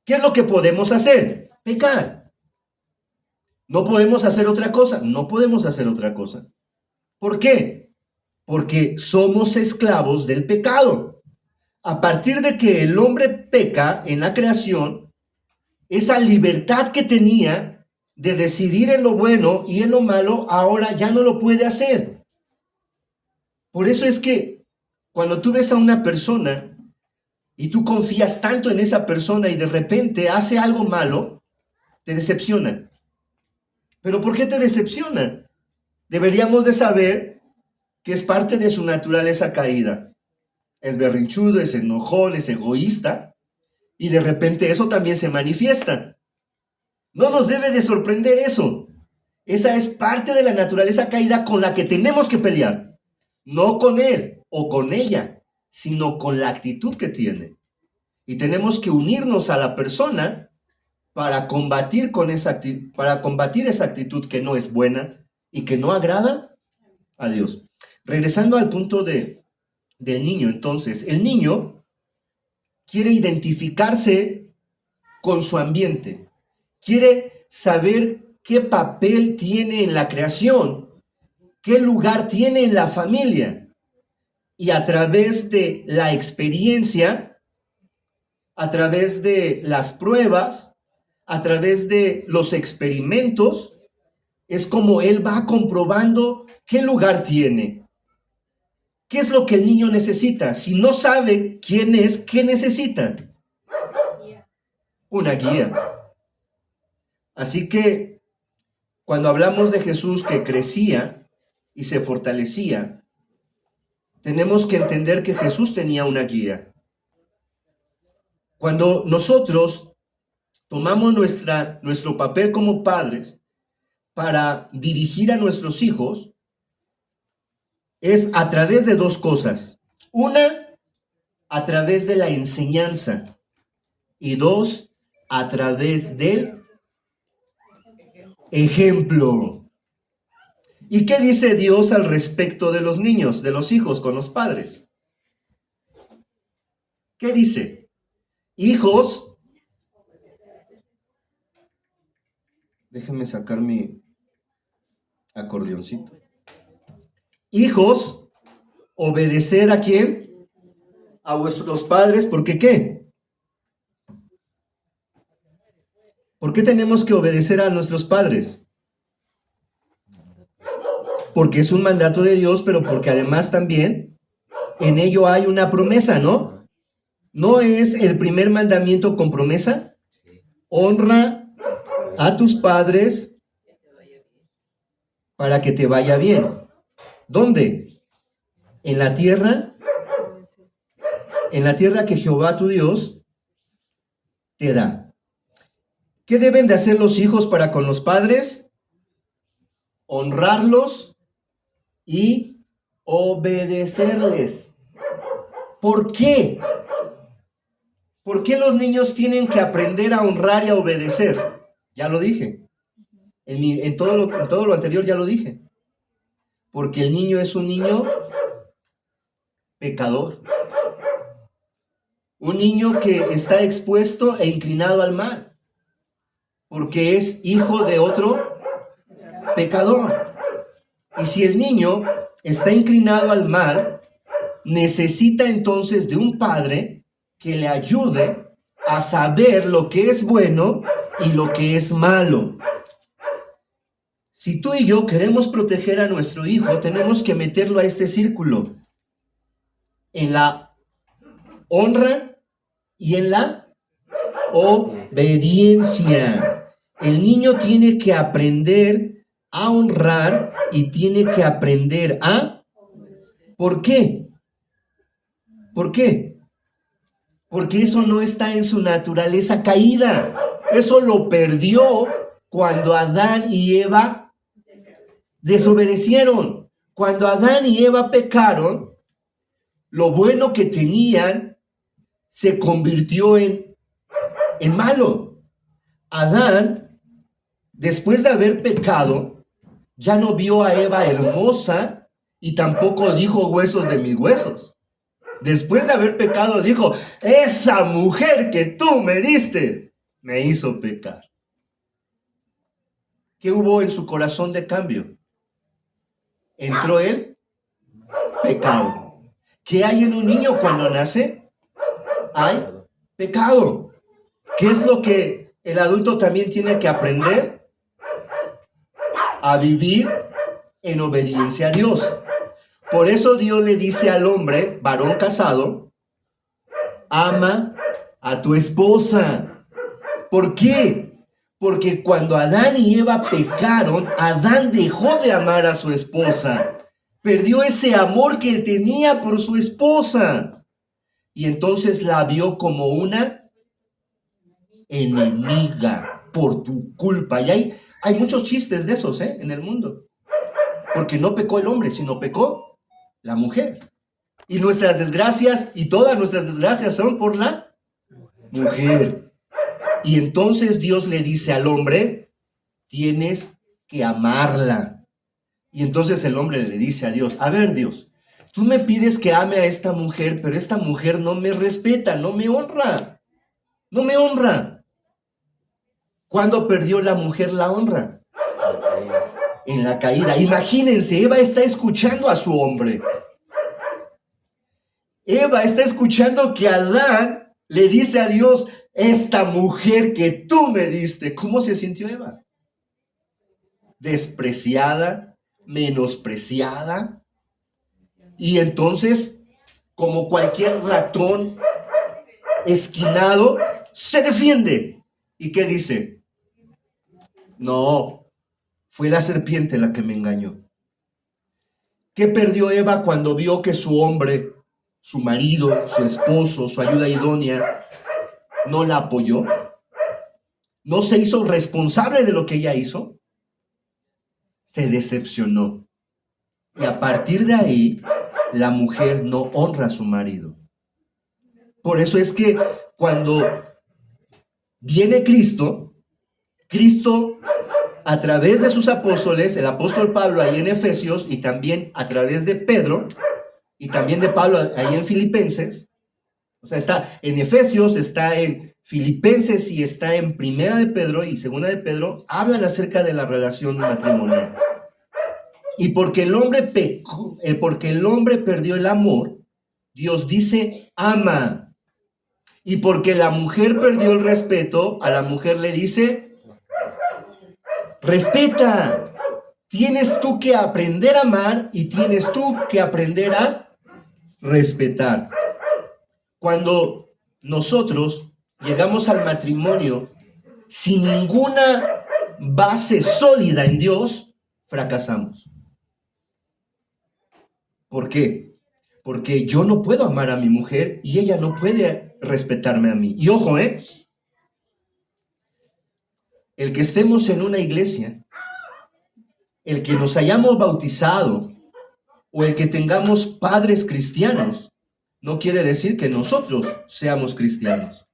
¿Qué es lo que podemos hacer? Pecar. ¿No podemos hacer otra cosa? No podemos hacer otra cosa. ¿Por qué? Porque somos esclavos del pecado. A partir de que el hombre peca en la creación, esa libertad que tenía de decidir en lo bueno y en lo malo, ahora ya no lo puede hacer. Por eso es que cuando tú ves a una persona y tú confías tanto en esa persona y de repente hace algo malo, te decepciona. ¿Pero por qué te decepciona? Deberíamos de saber que es parte de su naturaleza caída. Es berrinchudo, es enojón, es egoísta, y de repente eso también se manifiesta. No nos debe de sorprender eso. Esa es parte de la naturaleza caída con la que tenemos que pelear. No con él o con ella, sino con la actitud que tiene. Y tenemos que unirnos a la persona para combatir esa actitud que no es buena y que no agrada a Dios. Regresando al punto del niño, entonces, el niño quiere identificarse con su ambiente, quiere saber qué papel tiene en la creación, qué lugar tiene en la familia, y a través de la experiencia, a través de las pruebas, a través de los experimentos, es como él va comprobando qué lugar tiene. ¿Qué es lo que el niño necesita? Si no sabe quién es, ¿qué necesita? Una guía. Así que cuando hablamos de Jesús que crecía y se fortalecía, tenemos que entender que Jesús tenía una guía. Cuando nosotros tomamos nuestro papel como padres, para dirigir a nuestros hijos es a través de dos cosas. Una, a través de la enseñanza. Y dos, a través del ejemplo. ¿Y qué dice Dios al respecto de los niños, de los hijos con los padres? ¿Qué dice? Hijos, déjenme sacar mi acordeoncito. Hijos, obedecer ¿a quién? A vuestros padres, ¿por qué qué? ¿Por qué tenemos que obedecer a nuestros padres? Porque es un mandato de Dios, pero porque además también en ello hay una promesa, ¿no? ¿No es el primer mandamiento con promesa? Honra a tus padres para que te vaya bien. ¿Dónde? En la tierra que Jehová tu Dios te da. ¿Qué deben de hacer los hijos para con los padres? Honrarlos y obedecerles. ¿Por qué? ¿Por qué los niños tienen que aprender a honrar y a obedecer? Ya lo dije. En todo lo anterior ya lo dije. Porque el niño es un niño pecador. Un niño que está expuesto e inclinado al mal. Porque es hijo de otro pecador. Y si el niño está inclinado al mal, necesita entonces de un padre que le ayude a saber lo que es bueno y lo que es malo. Si tú y yo queremos proteger a nuestro hijo, tenemos que meterlo a este círculo, en la honra y en la obediencia. El niño tiene que aprender a honrar y tiene que aprender a... ¿Por qué? ¿Por qué? Porque eso no está en su naturaleza caída. Eso lo perdió cuando Adán y Eva desobedecieron. Cuando Adán y Eva pecaron, lo bueno que tenían se convirtió en malo. Adán, después de haber pecado, ya no vio a Eva hermosa y tampoco dijo huesos de mis huesos. Después de haber pecado, dijo, esa mujer que tú me diste, me hizo pecar. ¿Qué hubo en su corazón de cambio? Entró el pecado. ¿Qué hay en un niño cuando nace? Hay pecado. ¿Qué es lo que el adulto también tiene que aprender? A vivir en obediencia a Dios. Por eso Dios le dice al hombre, varón casado, ama a tu esposa. ¿Por qué? Porque cuando Adán y Eva pecaron, Adán dejó de amar a su esposa. Perdió ese amor que tenía por su esposa. Y entonces la vio como una enemiga por tu culpa. Y hay muchos chistes de esos en el mundo. Porque no pecó el hombre, sino pecó la mujer. Y nuestras desgracias, y todas nuestras desgracias son por la mujer. Y entonces Dios le dice al hombre, tienes que amarla. Y entonces el hombre le dice a Dios, a ver Dios, tú me pides que ame a esta mujer, pero esta mujer no me respeta, no me honra. No me honra. ¿Cuándo perdió la mujer la honra? En la caída. Imagínense, Eva está escuchando a su hombre. Eva está escuchando que Adán le dice a Dios, esta mujer que tú me diste. ¿Cómo se sintió Eva? Despreciada, menospreciada. Y entonces, como cualquier ratón esquinado, se defiende. ¿Y qué dice? No, fue la serpiente la que me engañó. ¿Qué perdió Eva cuando vio que su hombre, su marido, su esposo, su ayuda idónea, no la apoyó? ¿No se hizo responsable de lo que ella hizo? se decepcionó. Y a partir de ahí, la mujer no honra a su marido. Por eso es que cuando viene Cristo, a través de sus apóstoles, el apóstol Pablo ahí en Efesios y también a través de Pedro y también de Pablo ahí en Filipenses, o sea, está en Efesios, está en Filipenses y está en Primera de Pedro y Segunda de Pedro, hablan acerca de la relación matrimonial. Y porque el hombre pecó, porque el hombre perdió el amor, Dios dice, ama. Y porque la mujer perdió el respeto, a la mujer le dice, respeta. Tienes tú que aprender a amar y tienes tú que aprender a respetar. Cuando nosotros llegamos al matrimonio sin ninguna base sólida en Dios, fracasamos. ¿Por qué? Porque yo no puedo amar a mi mujer y ella no puede respetarme a mí. Y ojo, el que estemos en una iglesia, el que nos hayamos bautizado o el que tengamos padres cristianos, no quiere decir que nosotros seamos cristianos.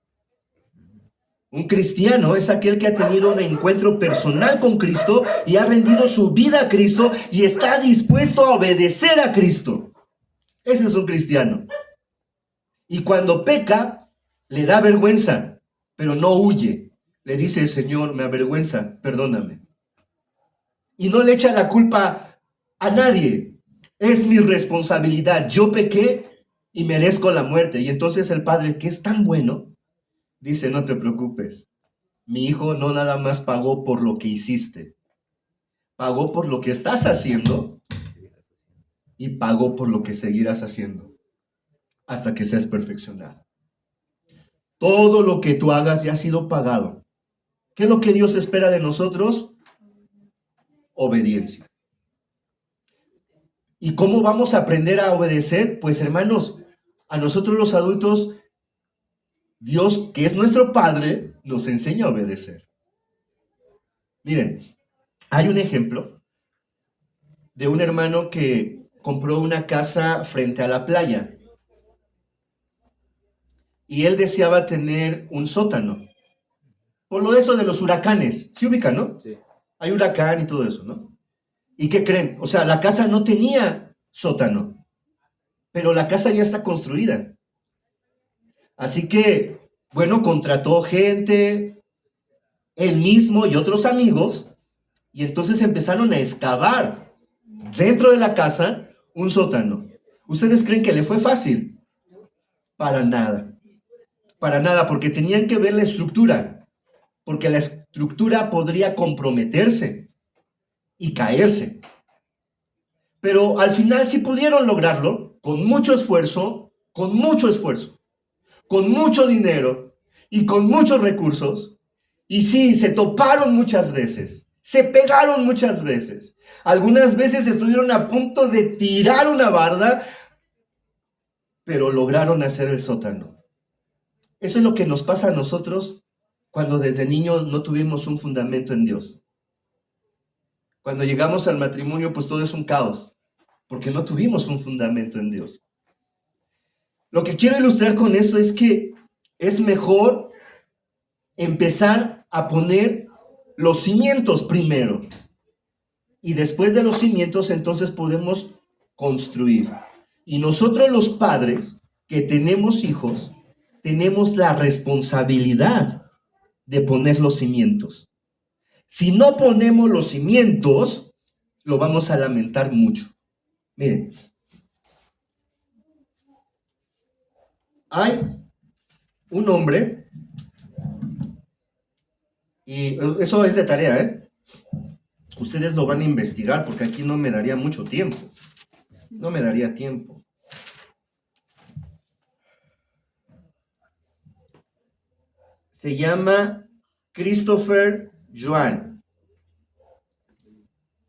Un cristiano es aquel que ha tenido un encuentro personal con Cristo y ha rendido su vida a Cristo y está dispuesto a obedecer a Cristo. Ese es un cristiano. Y cuando peca, le da vergüenza, pero no huye. Le dice, Señor, me avergüenza, perdóname. Y no le echa la culpa a nadie. Es mi responsabilidad. Yo pequé y merezco la muerte. Y entonces el padre, que es tan bueno, dice, no te preocupes. Mi hijo no nada más pagó por lo que hiciste. Pagó por lo que estás haciendo y pagó por lo que seguirás haciendo hasta que seas perfeccionado. Todo lo que tú hagas ya ha sido pagado. ¿Qué es lo que Dios espera de nosotros? Obediencia. ¿Y cómo vamos a aprender a obedecer? Pues hermanos, a nosotros los adultos, Dios, que es nuestro Padre, nos enseña a obedecer. Miren, hay un ejemplo de un hermano que compró una casa frente a la playa y él deseaba tener un sótano. Por lo de eso de los huracanes, ¿sí ubican, no? Sí. Hay huracán y todo eso, ¿no? ¿Y qué creen? O sea, la casa no tenía sótano, pero la casa ya está construida. Así que, bueno, contrató gente, él mismo y otros amigos, y entonces empezaron a excavar dentro de la casa un sótano. ¿Ustedes creen que le fue fácil? Para nada. Para nada, porque tenían que ver la estructura, porque la estructura podría comprometerse y caerse. Pero al final sí pudieron lograrlo, con mucho esfuerzo, con mucho dinero y con muchos recursos. Y sí, se toparon muchas veces, se pegaron muchas veces. Algunas veces estuvieron a punto de tirar una barda, pero lograron hacer el sótano. Eso es lo que nos pasa a nosotros cuando desde niños no tuvimos un fundamento en Dios. Cuando llegamos al matrimonio, pues todo es un caos, porque no tuvimos un fundamento en Dios. Lo que quiero ilustrar con esto es que es mejor empezar a poner los cimientos primero. Y después de los cimientos, entonces podemos construir. Y nosotros los padres que tenemos hijos, tenemos la responsabilidad de poner los cimientos. Si no ponemos los cimientos, lo vamos a lamentar mucho. Miren, hay un hombre, y eso es de tarea, Ustedes lo van a investigar porque aquí no me daría mucho tiempo. No me daría tiempo. Se llama Christopher Yuan.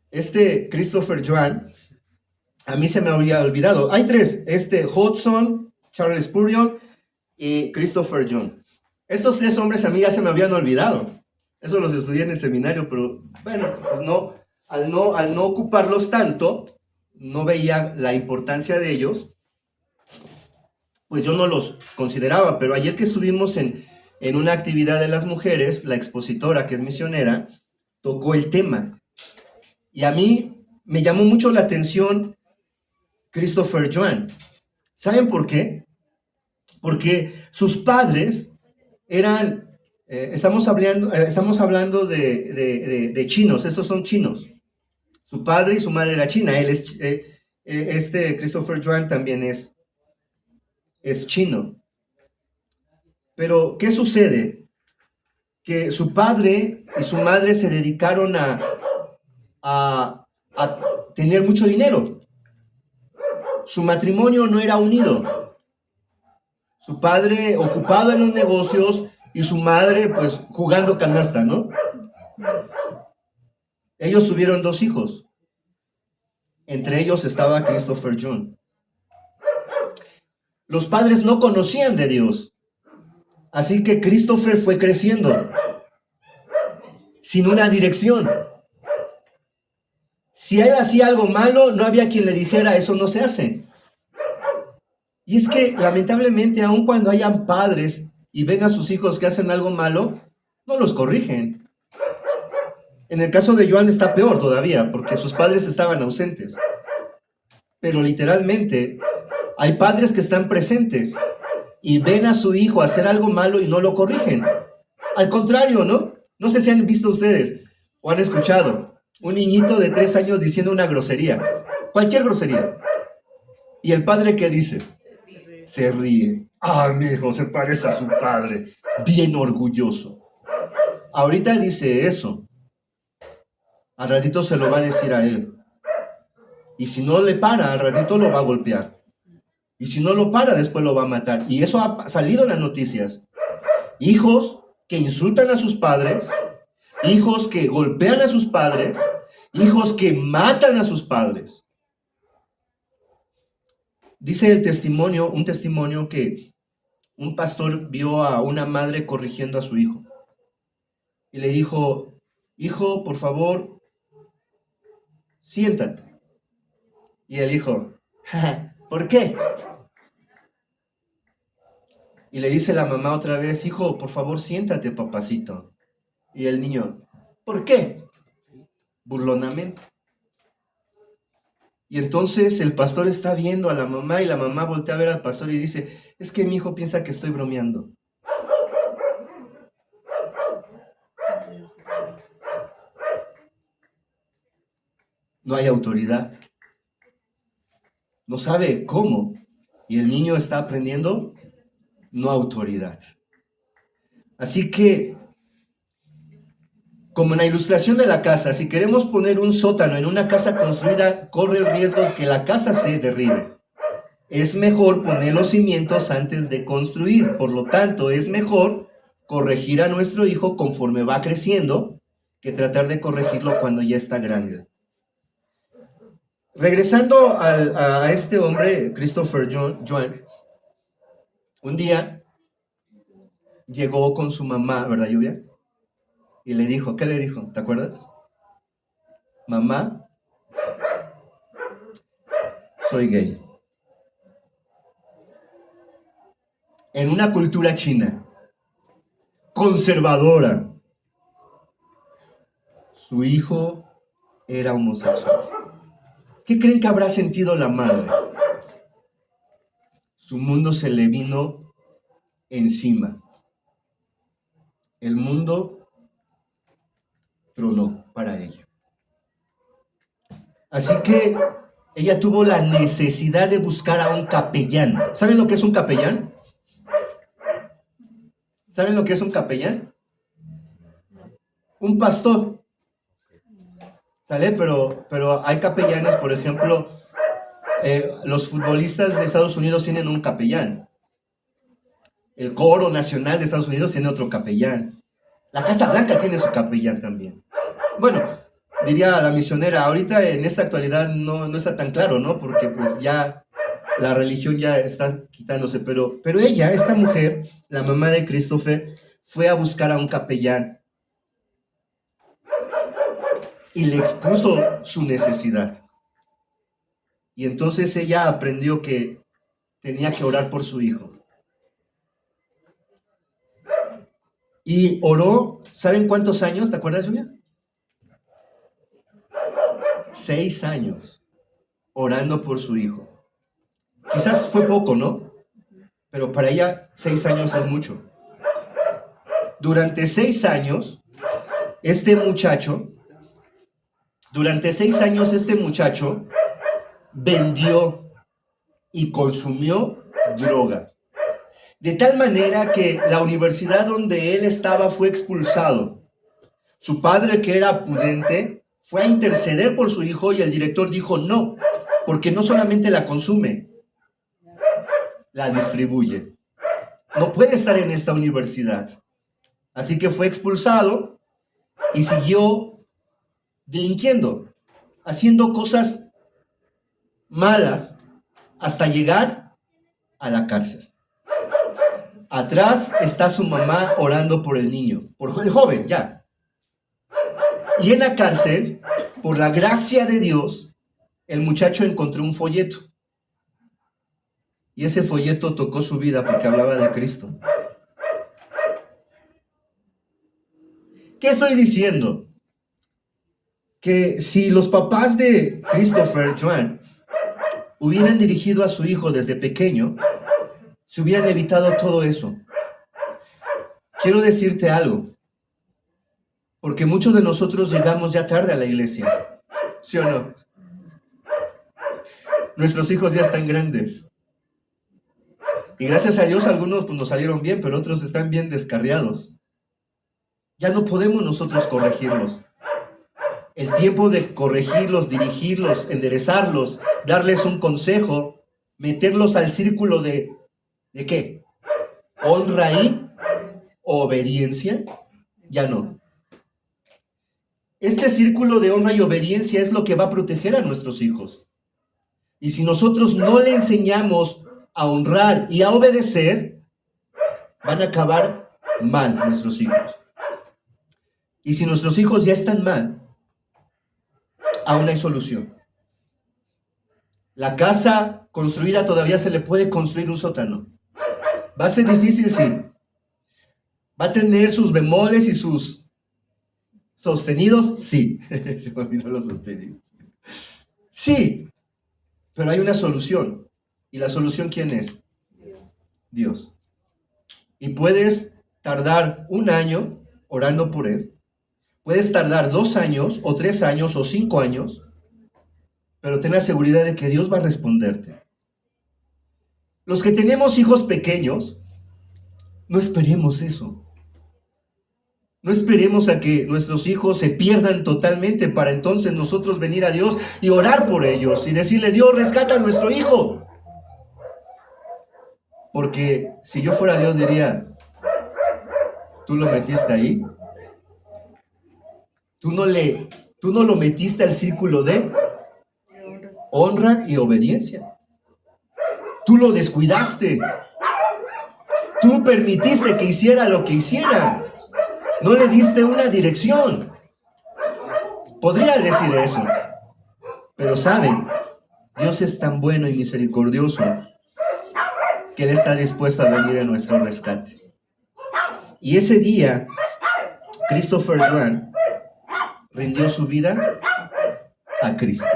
Este Christopher Yuan, a mí se me había olvidado. Hay tres, Hodgson, Charles Spurgeon y Christopher Yuan. Estos tres hombres a mí ya se me habían olvidado. Eso los estudié en el seminario, pero bueno, no. al no ocuparlos tanto, no veía la importancia de ellos, pues yo no los consideraba. Pero ayer que estuvimos en una actividad de las mujeres, la expositora, que es misionera, tocó el tema. Y a mí me llamó mucho la atención Christopher Yuan. ¿Saben por qué? Porque sus padres eran, estamos hablando de chinos, estos son chinos. Su padre y su madre era china. Él es, Christopher Yuan también es chino. Pero, ¿qué sucede? Que su padre y su madre se dedicaron a tener mucho dinero. Su matrimonio no era unido. Su padre ocupado en los negocios y su madre pues jugando canasta, ¿no? Ellos tuvieron 2 hijos. Entre ellos estaba Christopher Yuan. Los padres no conocían de Dios. Así que Christopher fue creciendo sin una dirección. Si él hacía algo malo, no había quien le dijera, eso no se hace. Y es que, lamentablemente, aun cuando hayan padres y ven a sus hijos que hacen algo malo, no los corrigen. En el caso de Joan está peor todavía, porque sus padres estaban ausentes. Pero literalmente, hay padres que están presentes y ven a su hijo hacer algo malo y no lo corrigen. Al contrario, ¿no? No sé si han visto ustedes o han escuchado un niñito de 3 años diciendo una grosería, cualquier grosería. ¿Y el padre qué dice? Se ríe. Ah, mi hijo se parece a su padre, bien orgulloso. Ahorita dice eso, al ratito se lo va a decir a él. Y si no le para, al ratito lo va a golpear. Y si no lo para, después lo va a matar. Y eso ha salido en las noticias. Hijos que insultan a sus padres, hijos que golpean a sus padres, hijos que matan a sus padres. Dice el testimonio, un testimonio que un pastor vio a una madre corrigiendo a su hijo. Y le dijo, hijo, por favor, siéntate. Y el hijo, ¿por qué? Y le dice la mamá otra vez, hijo, por favor, siéntate, papacito. Y el niño, ¿por qué? Burlonamente. Y entonces el pastor está viendo a la mamá y la mamá voltea a ver al pastor y dice, es que mi hijo piensa que estoy bromeando. No hay autoridad. No sabe cómo. Y el niño está aprendiendo no autoridad. Así que, como en la ilustración de la casa, si queremos poner un sótano en una casa construida, corre el riesgo de que la casa se derribe. Es mejor poner los cimientos antes de construir. Por lo tanto, es mejor corregir a nuestro hijo conforme va creciendo que tratar de corregirlo cuando ya está grande. Regresando a este hombre, Christopher Yuan, un día llegó con su mamá, ¿verdad, Lluvia? Y le dijo, ¿qué le dijo? ¿Te acuerdas? Mamá, soy gay. En una cultura china, conservadora, su hijo era homosexual. ¿Qué creen que habrá sentido la madre? Su mundo se le vino encima. El mundo tronó para ella. Así que ella tuvo la necesidad de buscar a un capellán. ¿Saben lo que es un capellán? ¿Saben lo que es un capellán? Un pastor. ¿Sale? Pero hay capellanes, por ejemplo, los futbolistas de Estados Unidos tienen un capellán. El coro nacional de Estados Unidos tiene otro capellán. La Casa Blanca tiene su capellán también. Bueno, diría la misionera, ahorita en esta actualidad no está tan claro, ¿no? Porque pues ya la religión ya está quitándose. Pero ella, esta mujer, la mamá de Christopher, fue a buscar a un capellán. y le expuso su necesidad. Y entonces ella aprendió que tenía que orar por su hijo. Y oró, ¿saben cuántos años? ¿Te acuerdas, Julia? 6 años orando por su hijo. Quizás fue poco, ¿no? Pero para ella 6 años es mucho. Durante 6 años, este muchacho vendió y consumió droga. De tal manera que la universidad donde él estaba fue expulsado. Su padre, que era prudente, fue a interceder por su hijo y el director dijo no, porque no solamente la consume, la distribuye. No puede estar en esta universidad. Así que fue expulsado y siguió delinquiendo, haciendo cosas malas hasta llegar a la cárcel. Atrás está su mamá orando por el niño, por el joven, ya. Y en la cárcel, por la gracia de Dios, el muchacho encontró un folleto. Y ese folleto tocó su vida porque hablaba de Cristo. ¿Qué estoy diciendo? Que si los papás de Christopher Joan hubieran dirigido a su hijo desde pequeño, se hubieran evitado todo eso. Quiero decirte algo, porque muchos de nosotros llegamos ya tarde a la iglesia, ¿sí o no? Nuestros hijos ya están grandes. Y gracias a Dios algunos pues, nos salieron bien, pero otros están bien descarriados. Ya no podemos nosotros corregirlos. El tiempo de corregirlos, dirigirlos, enderezarlos, darles un consejo, meterlos al círculo ¿de qué? Honra y obediencia, ya no. Este círculo de honra y obediencia es lo que va a proteger a nuestros hijos. Y si nosotros no le enseñamos a honrar y a obedecer, van a acabar mal nuestros hijos. Y si nuestros hijos ya están mal, aún hay solución. La casa construida todavía se le puede construir un sótano. Va a ser difícil, sí. Va a tener sus bemoles y sus sostenidos, sí. Se me olvidó los sostenidos. Sí, pero hay una solución. ¿Y la solución quién es? Dios. Y puedes tardar 1 año orando por él. Puedes tardar 2 años, o 3 años, o 5 años, pero ten la seguridad de que Dios va a responderte. Los que tenemos hijos pequeños, no esperemos eso. No esperemos a que nuestros hijos se pierdan totalmente para entonces nosotros venir a Dios y orar por ellos y decirle, Dios, rescata a nuestro hijo. Porque si yo fuera Dios diría, ¿tú lo metiste ahí? ¿Tú no lo metiste al círculo de honra y obediencia? Tú lo descuidaste. Tú permitiste que hiciera lo que hiciera. No le diste una dirección. Podría decir eso. Pero saben, Dios es tan bueno y misericordioso que Él está dispuesto a venir a nuestro rescate. Y ese día, Christopher Joan rindió su vida a Cristo.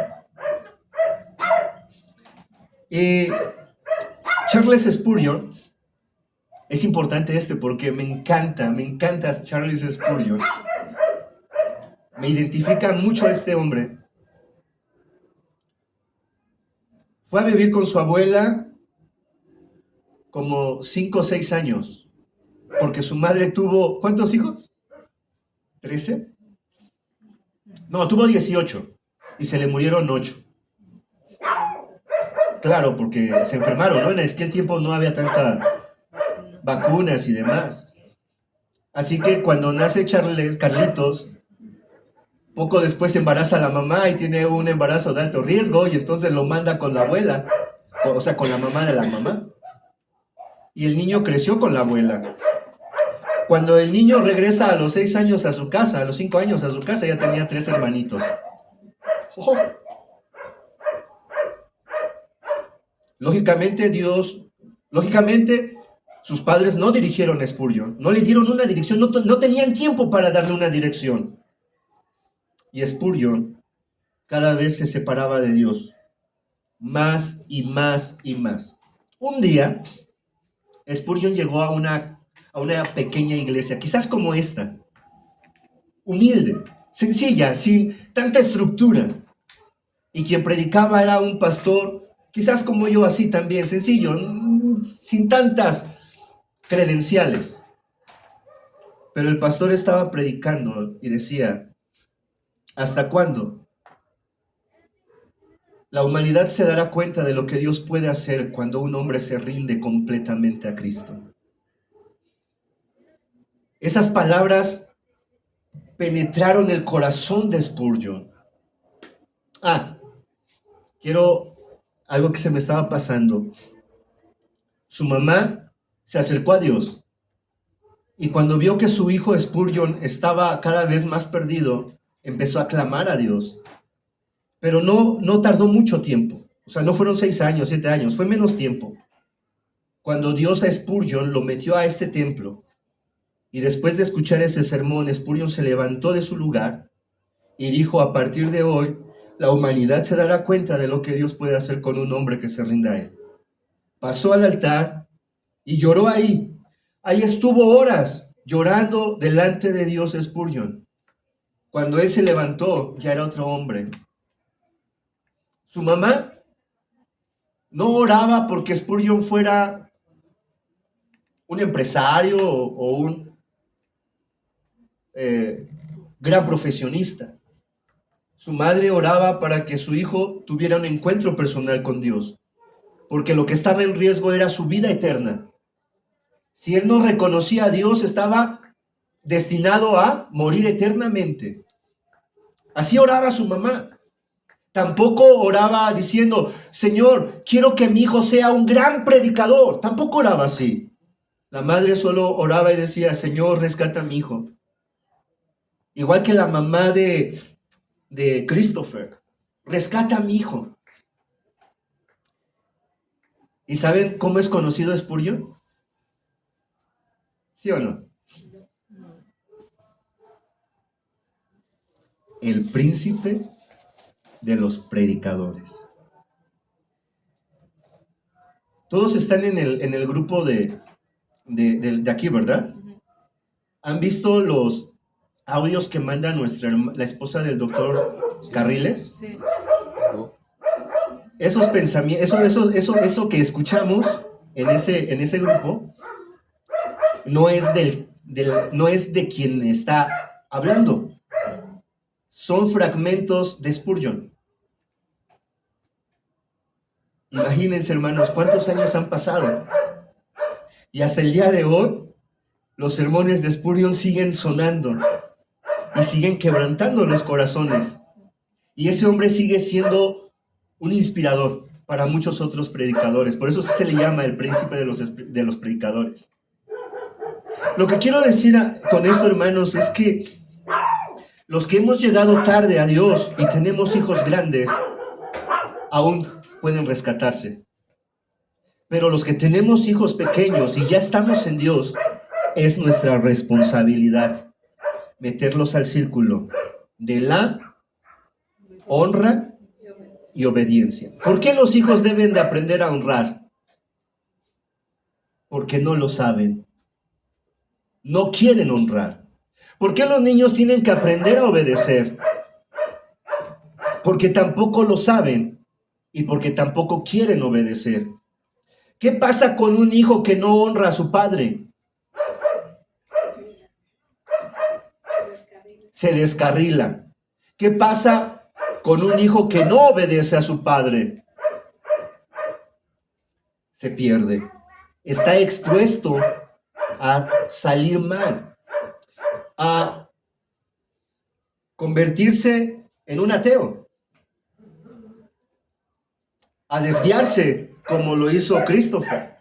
Charles Spurgeon, es importante porque me encanta Charles Spurgeon. Me identifica mucho a este hombre. Fue a vivir con su abuela como 5 o 6 años, porque su madre tuvo, ¿cuántos hijos? ¿13? No, tuvo 18 y se le murieron 8. Claro, porque se enfermaron, ¿no? En aquel tiempo no había tantas vacunas y demás. Así que cuando nace Carlitos, poco después se embaraza la mamá y tiene un embarazo de alto riesgo y entonces lo manda con la abuela, o sea, con la mamá de la mamá. Y el niño creció con la abuela. Cuando el niño regresa a los 6 años a su casa, a los 5 años a su casa, ya tenía 3 hermanitos. ¡Oh! Lógicamente, sus padres no dirigieron a Spurgeon, no le dieron una dirección, no tenían tiempo para darle una dirección. Y Spurgeon cada vez se separaba de Dios, más y más y más. Un día, Spurgeon llegó a una pequeña iglesia, quizás como esta, humilde, sencilla, sin tanta estructura. Y quien predicaba era un pastor, quizás como yo, así también, sencillo, sin tantas credenciales. Pero el pastor estaba predicando y decía, ¿hasta cuándo? La humanidad se dará cuenta de lo que Dios puede hacer cuando un hombre se rinde completamente a Cristo. Esas palabras penetraron el corazón de Spurgeon. Algo que se me estaba pasando. Su mamá se acercó a Dios y cuando vio que su hijo Spurgeon estaba cada vez más perdido, empezó a clamar a Dios. Pero no tardó mucho tiempo. O sea, no fueron 6 años, 7 años, fue menos tiempo. Cuando Dios a Spurgeon lo metió a este templo y después de escuchar ese sermón, Spurgeon se levantó de su lugar y dijo, a partir de hoy, la humanidad se dará cuenta de lo que Dios puede hacer con un hombre que se rinda a él. Pasó al altar y lloró ahí. Ahí estuvo horas llorando delante de Dios Spurgeon. Cuando él se levantó, ya era otro hombre. Su mamá no oraba porque Spurgeon fuera un empresario o un gran profesionista. Su madre oraba para que su hijo tuviera un encuentro personal con Dios, porque lo que estaba en riesgo era su vida eterna. Si él no reconocía a Dios, estaba destinado a morir eternamente. Así oraba su mamá. Tampoco oraba diciendo, Señor, quiero que mi hijo sea un gran predicador. Tampoco oraba así. La madre solo oraba y decía, Señor, rescata a mi hijo. Igual que la mamá de Christopher, rescata a mi hijo. ¿Y saben cómo es conocido Spurgeon? ¿Sí o no? El príncipe de los predicadores. Todos están en el grupo de aquí, ¿verdad? ¿Han visto los audios que manda la esposa del doctor Carriles? Sí. Esos pensamientos, eso que escuchamos en ese grupo, no es no es de quien está hablando. Son fragmentos de Spurgeon. Imagínense, hermanos, cuántos años han pasado. Y hasta el día de hoy, los sermones de Spurgeon siguen sonando y siguen quebrantando los corazones. Y ese hombre sigue siendo un inspirador para muchos otros predicadores. Por eso se le llama el príncipe de los predicadores. Lo que quiero decir con esto, hermanos, es que los que hemos llegado tarde a Dios y tenemos hijos grandes, aún pueden rescatarse. Pero los que tenemos hijos pequeños y ya estamos en Dios, es nuestra responsabilidad meterlos al círculo de la honra y obediencia. ¿Por qué los hijos deben de aprender a honrar? Porque no lo saben. No quieren honrar. ¿Por qué los niños tienen que aprender a obedecer? Porque tampoco lo saben y porque tampoco quieren obedecer. ¿Qué pasa con un hijo que no honra a su padre? Se descarrila. ¿Qué pasa con un hijo que no obedece a su padre? Se pierde. Está expuesto a salir mal, a convertirse en un ateo, a desviarse como lo hizo Christopher.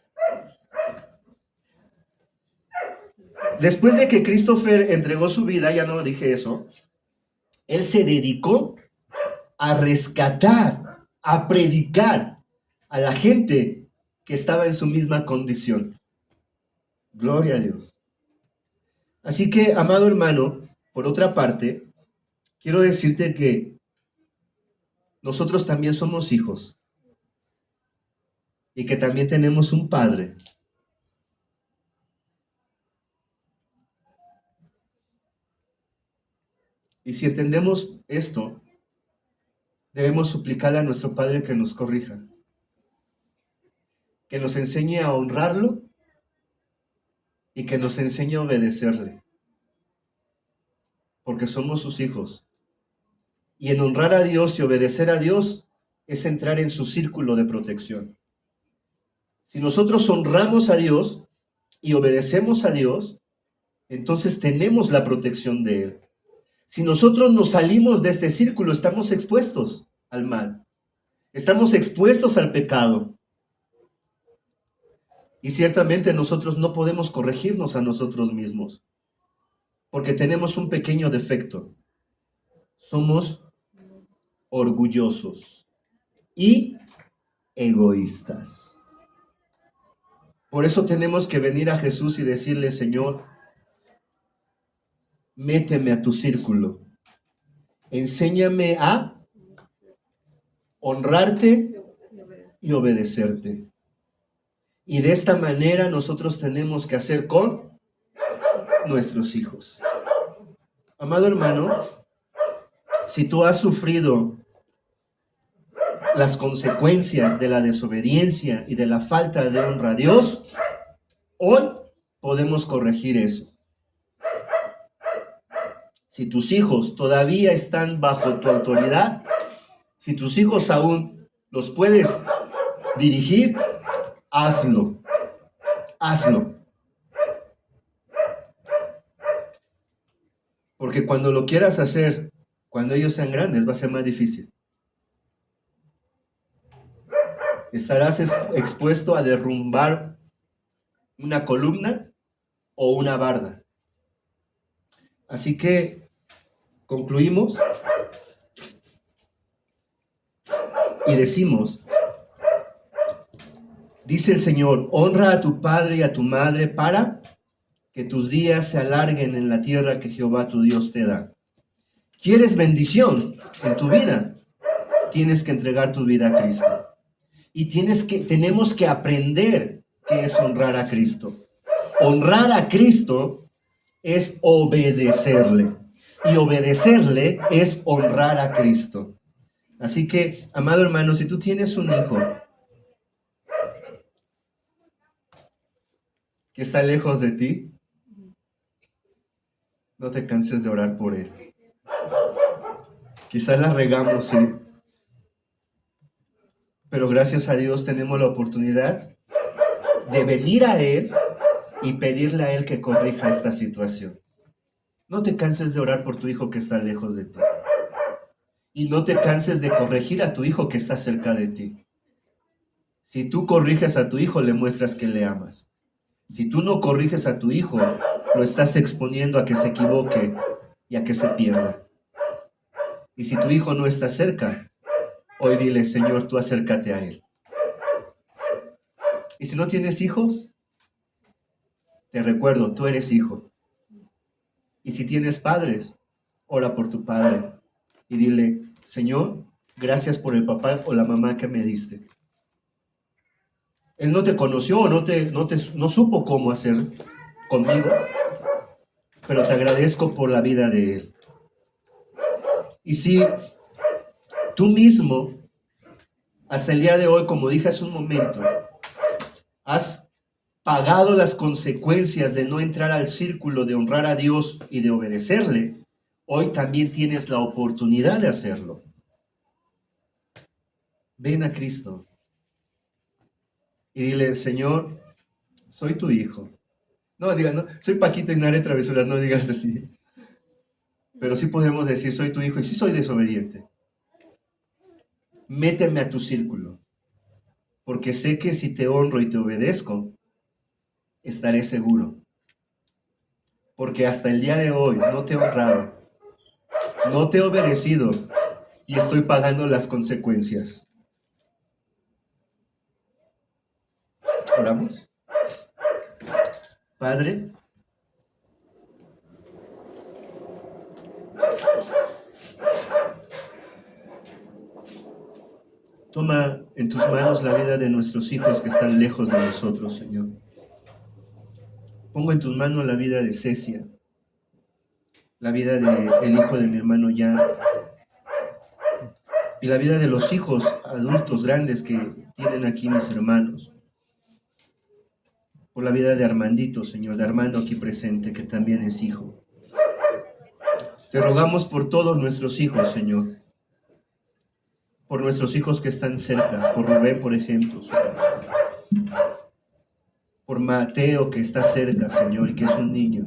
Después de que Christopher entregó su vida, ya no dije eso, él se dedicó a rescatar, a predicar a la gente que estaba en su misma condición. Gloria a Dios. Así que, amado hermano, por otra parte, quiero decirte que nosotros también somos hijos y que también tenemos un padre. Y si entendemos esto, debemos suplicarle a nuestro Padre que nos corrija, que nos enseñe a honrarlo y que nos enseñe a obedecerle, porque somos sus hijos. Y en honrar a Dios y obedecer a Dios es entrar en su círculo de protección. Si nosotros honramos a Dios y obedecemos a Dios, entonces tenemos la protección de Él. Si nosotros nos salimos de este círculo, estamos expuestos al mal, estamos expuestos al pecado. Y ciertamente nosotros no podemos corregirnos a nosotros mismos, porque tenemos un pequeño defecto. Somos orgullosos y egoístas. Por eso tenemos que venir a Jesús y decirle: Señor, méteme a tu círculo. Enséñame a honrarte y obedecerte. Y de esta manera nosotros tenemos que hacer con nuestros hijos. Amado hermano, si tú has sufrido las consecuencias de la desobediencia y de la falta de honra a Dios, hoy podemos corregir eso. Si tus hijos todavía están bajo tu autoridad, si tus hijos aún los puedes dirigir, hazlo. Hazlo. Porque cuando lo quieras hacer, cuando ellos sean grandes, va a ser más difícil. Estarás expuesto a derrumbar una columna o una barda. Así que concluimos y decimos: dice el Señor, honra a tu padre y a tu madre para que tus días se alarguen en la tierra que Jehová tu Dios te da. ¿Quieres bendición en tu vida? Tienes que entregar tu vida a Cristo. Y tenemos que aprender qué es honrar a Cristo. Honrar a Cristo es obedecerle. Y obedecerle es honrar a Cristo. Así que, amado hermano, si tú tienes un hijo que está lejos de ti, no te canses de orar por él. Quizás la regamos, sí. Pero gracias a Dios tenemos la oportunidad de venir a Él y pedirle a Él que corrija esta situación. No te canses de orar por tu hijo que está lejos de ti. Y no te canses de corregir a tu hijo que está cerca de ti. Si tú corriges a tu hijo, le muestras que le amas. Si tú no corriges a tu hijo, lo estás exponiendo a que se equivoque y a que se pierda. Y si tu hijo no está cerca, hoy dile: Señor, tú acércate a él. Y si no tienes hijos, te recuerdo, tú eres hijo. Y si tienes padres, ora por tu padre y dile: Señor, gracias por el papá o la mamá que me diste. Él no te conoció o no supo cómo hacer conmigo, pero te agradezco por la vida de él. Y si tú mismo, hasta el día de hoy, como dije hace un momento, has pagado las consecuencias de no entrar al círculo de honrar a Dios y de obedecerle, hoy también tienes la oportunidad de hacerlo. Ven a Cristo y dile: Señor, soy tu hijo. No digas: no, soy Paquito y no haré travesuras, no digas así. Pero sí podemos decir: soy tu hijo y sí soy desobediente. Méteme a tu círculo, porque sé que si te honro y te obedezco, estaré seguro. porque hasta el día de hoy no te he honrado, no te he obedecido y estoy pagando las consecuencias. ¿Oramos? Padre, toma en tus manos la vida de nuestros hijos que están lejos de nosotros, Señor. Pongo en tus manos la vida de Cecia, la vida del hijo de mi hermano Jan, y la vida de los hijos adultos grandes que tienen aquí mis hermanos. Por la vida de Armandito, Señor, de Armando aquí presente, que también es hijo. Te rogamos por todos nuestros hijos, Señor. Por nuestros hijos que están cerca, por Rubén, por ejemplo, Señor. Por Mateo, que está cerca, Señor, y que es un niño.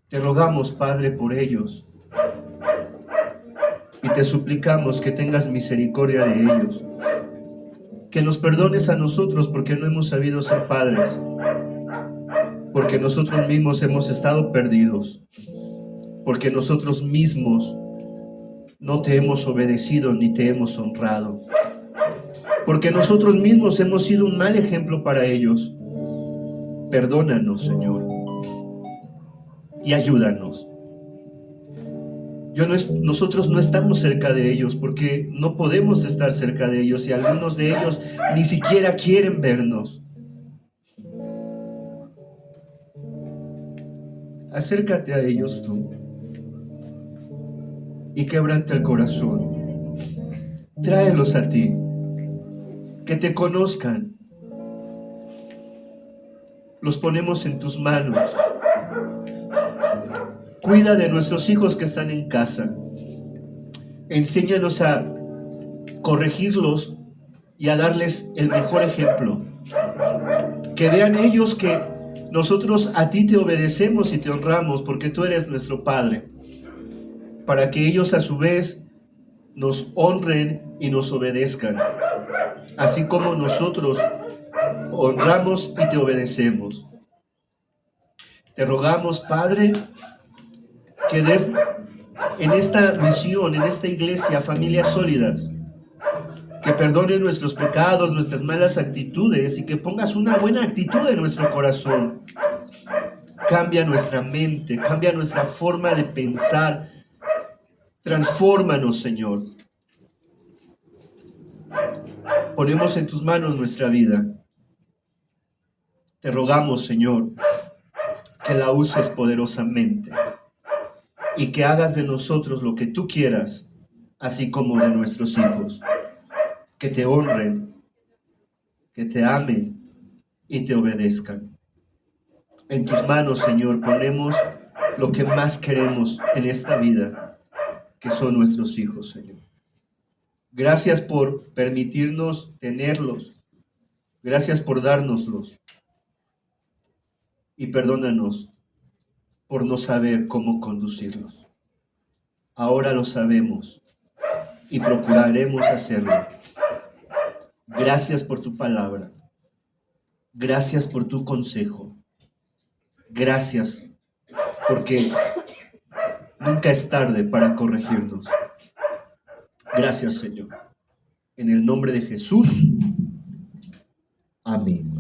Te rogamos, Padre, por ellos. Y te suplicamos que tengas misericordia de ellos. Que nos perdones a nosotros porque no hemos sabido ser padres. Porque nosotros mismos hemos estado perdidos. Porque nosotros mismos no te hemos obedecido ni te hemos honrado. Porque nosotros mismos hemos sido un mal ejemplo para ellos. Perdónanos, Señor. Y ayúdanos. Nosotros no estamos cerca de ellos porque no podemos estar cerca de ellos y algunos de ellos ni siquiera quieren vernos. Acércate a ellos tú y quebranta el corazón. Tráelos a ti, que te conozcan. Los ponemos en tus manos. Cuida de nuestros hijos que están en casa. Enséñanos a corregirlos y a darles el mejor ejemplo. Que vean ellos que nosotros a ti te obedecemos y te honramos porque tú eres nuestro Padre. Para que ellos a su vez nos honren y nos obedezcan. Así como nosotros honramos y te obedecemos. Te rogamos, Padre, que des en esta misión, en esta iglesia, familias sólidas, que perdones nuestros pecados, nuestras malas actitudes y que pongas una buena actitud en nuestro corazón. Cambia nuestra mente, cambia nuestra forma de pensar. Transfórmanos, Señor. Ponemos en tus manos nuestra vida. Te rogamos, Señor, que la uses poderosamente y que hagas de nosotros lo que tú quieras, así como de nuestros hijos, que te honren, que te amen y te obedezcan. En tus manos, Señor, ponemos lo que más queremos en esta vida, que son nuestros hijos, Señor. Gracias por permitirnos tenerlos. Gracias por dárnoslos. Y perdónanos por no saber cómo conducirlos. Ahora lo sabemos y procuraremos hacerlo. Gracias por tu palabra. Gracias por tu consejo. Gracias porque nunca es tarde para corregirnos. Gracias, Señor. En el nombre de Jesús. Amén.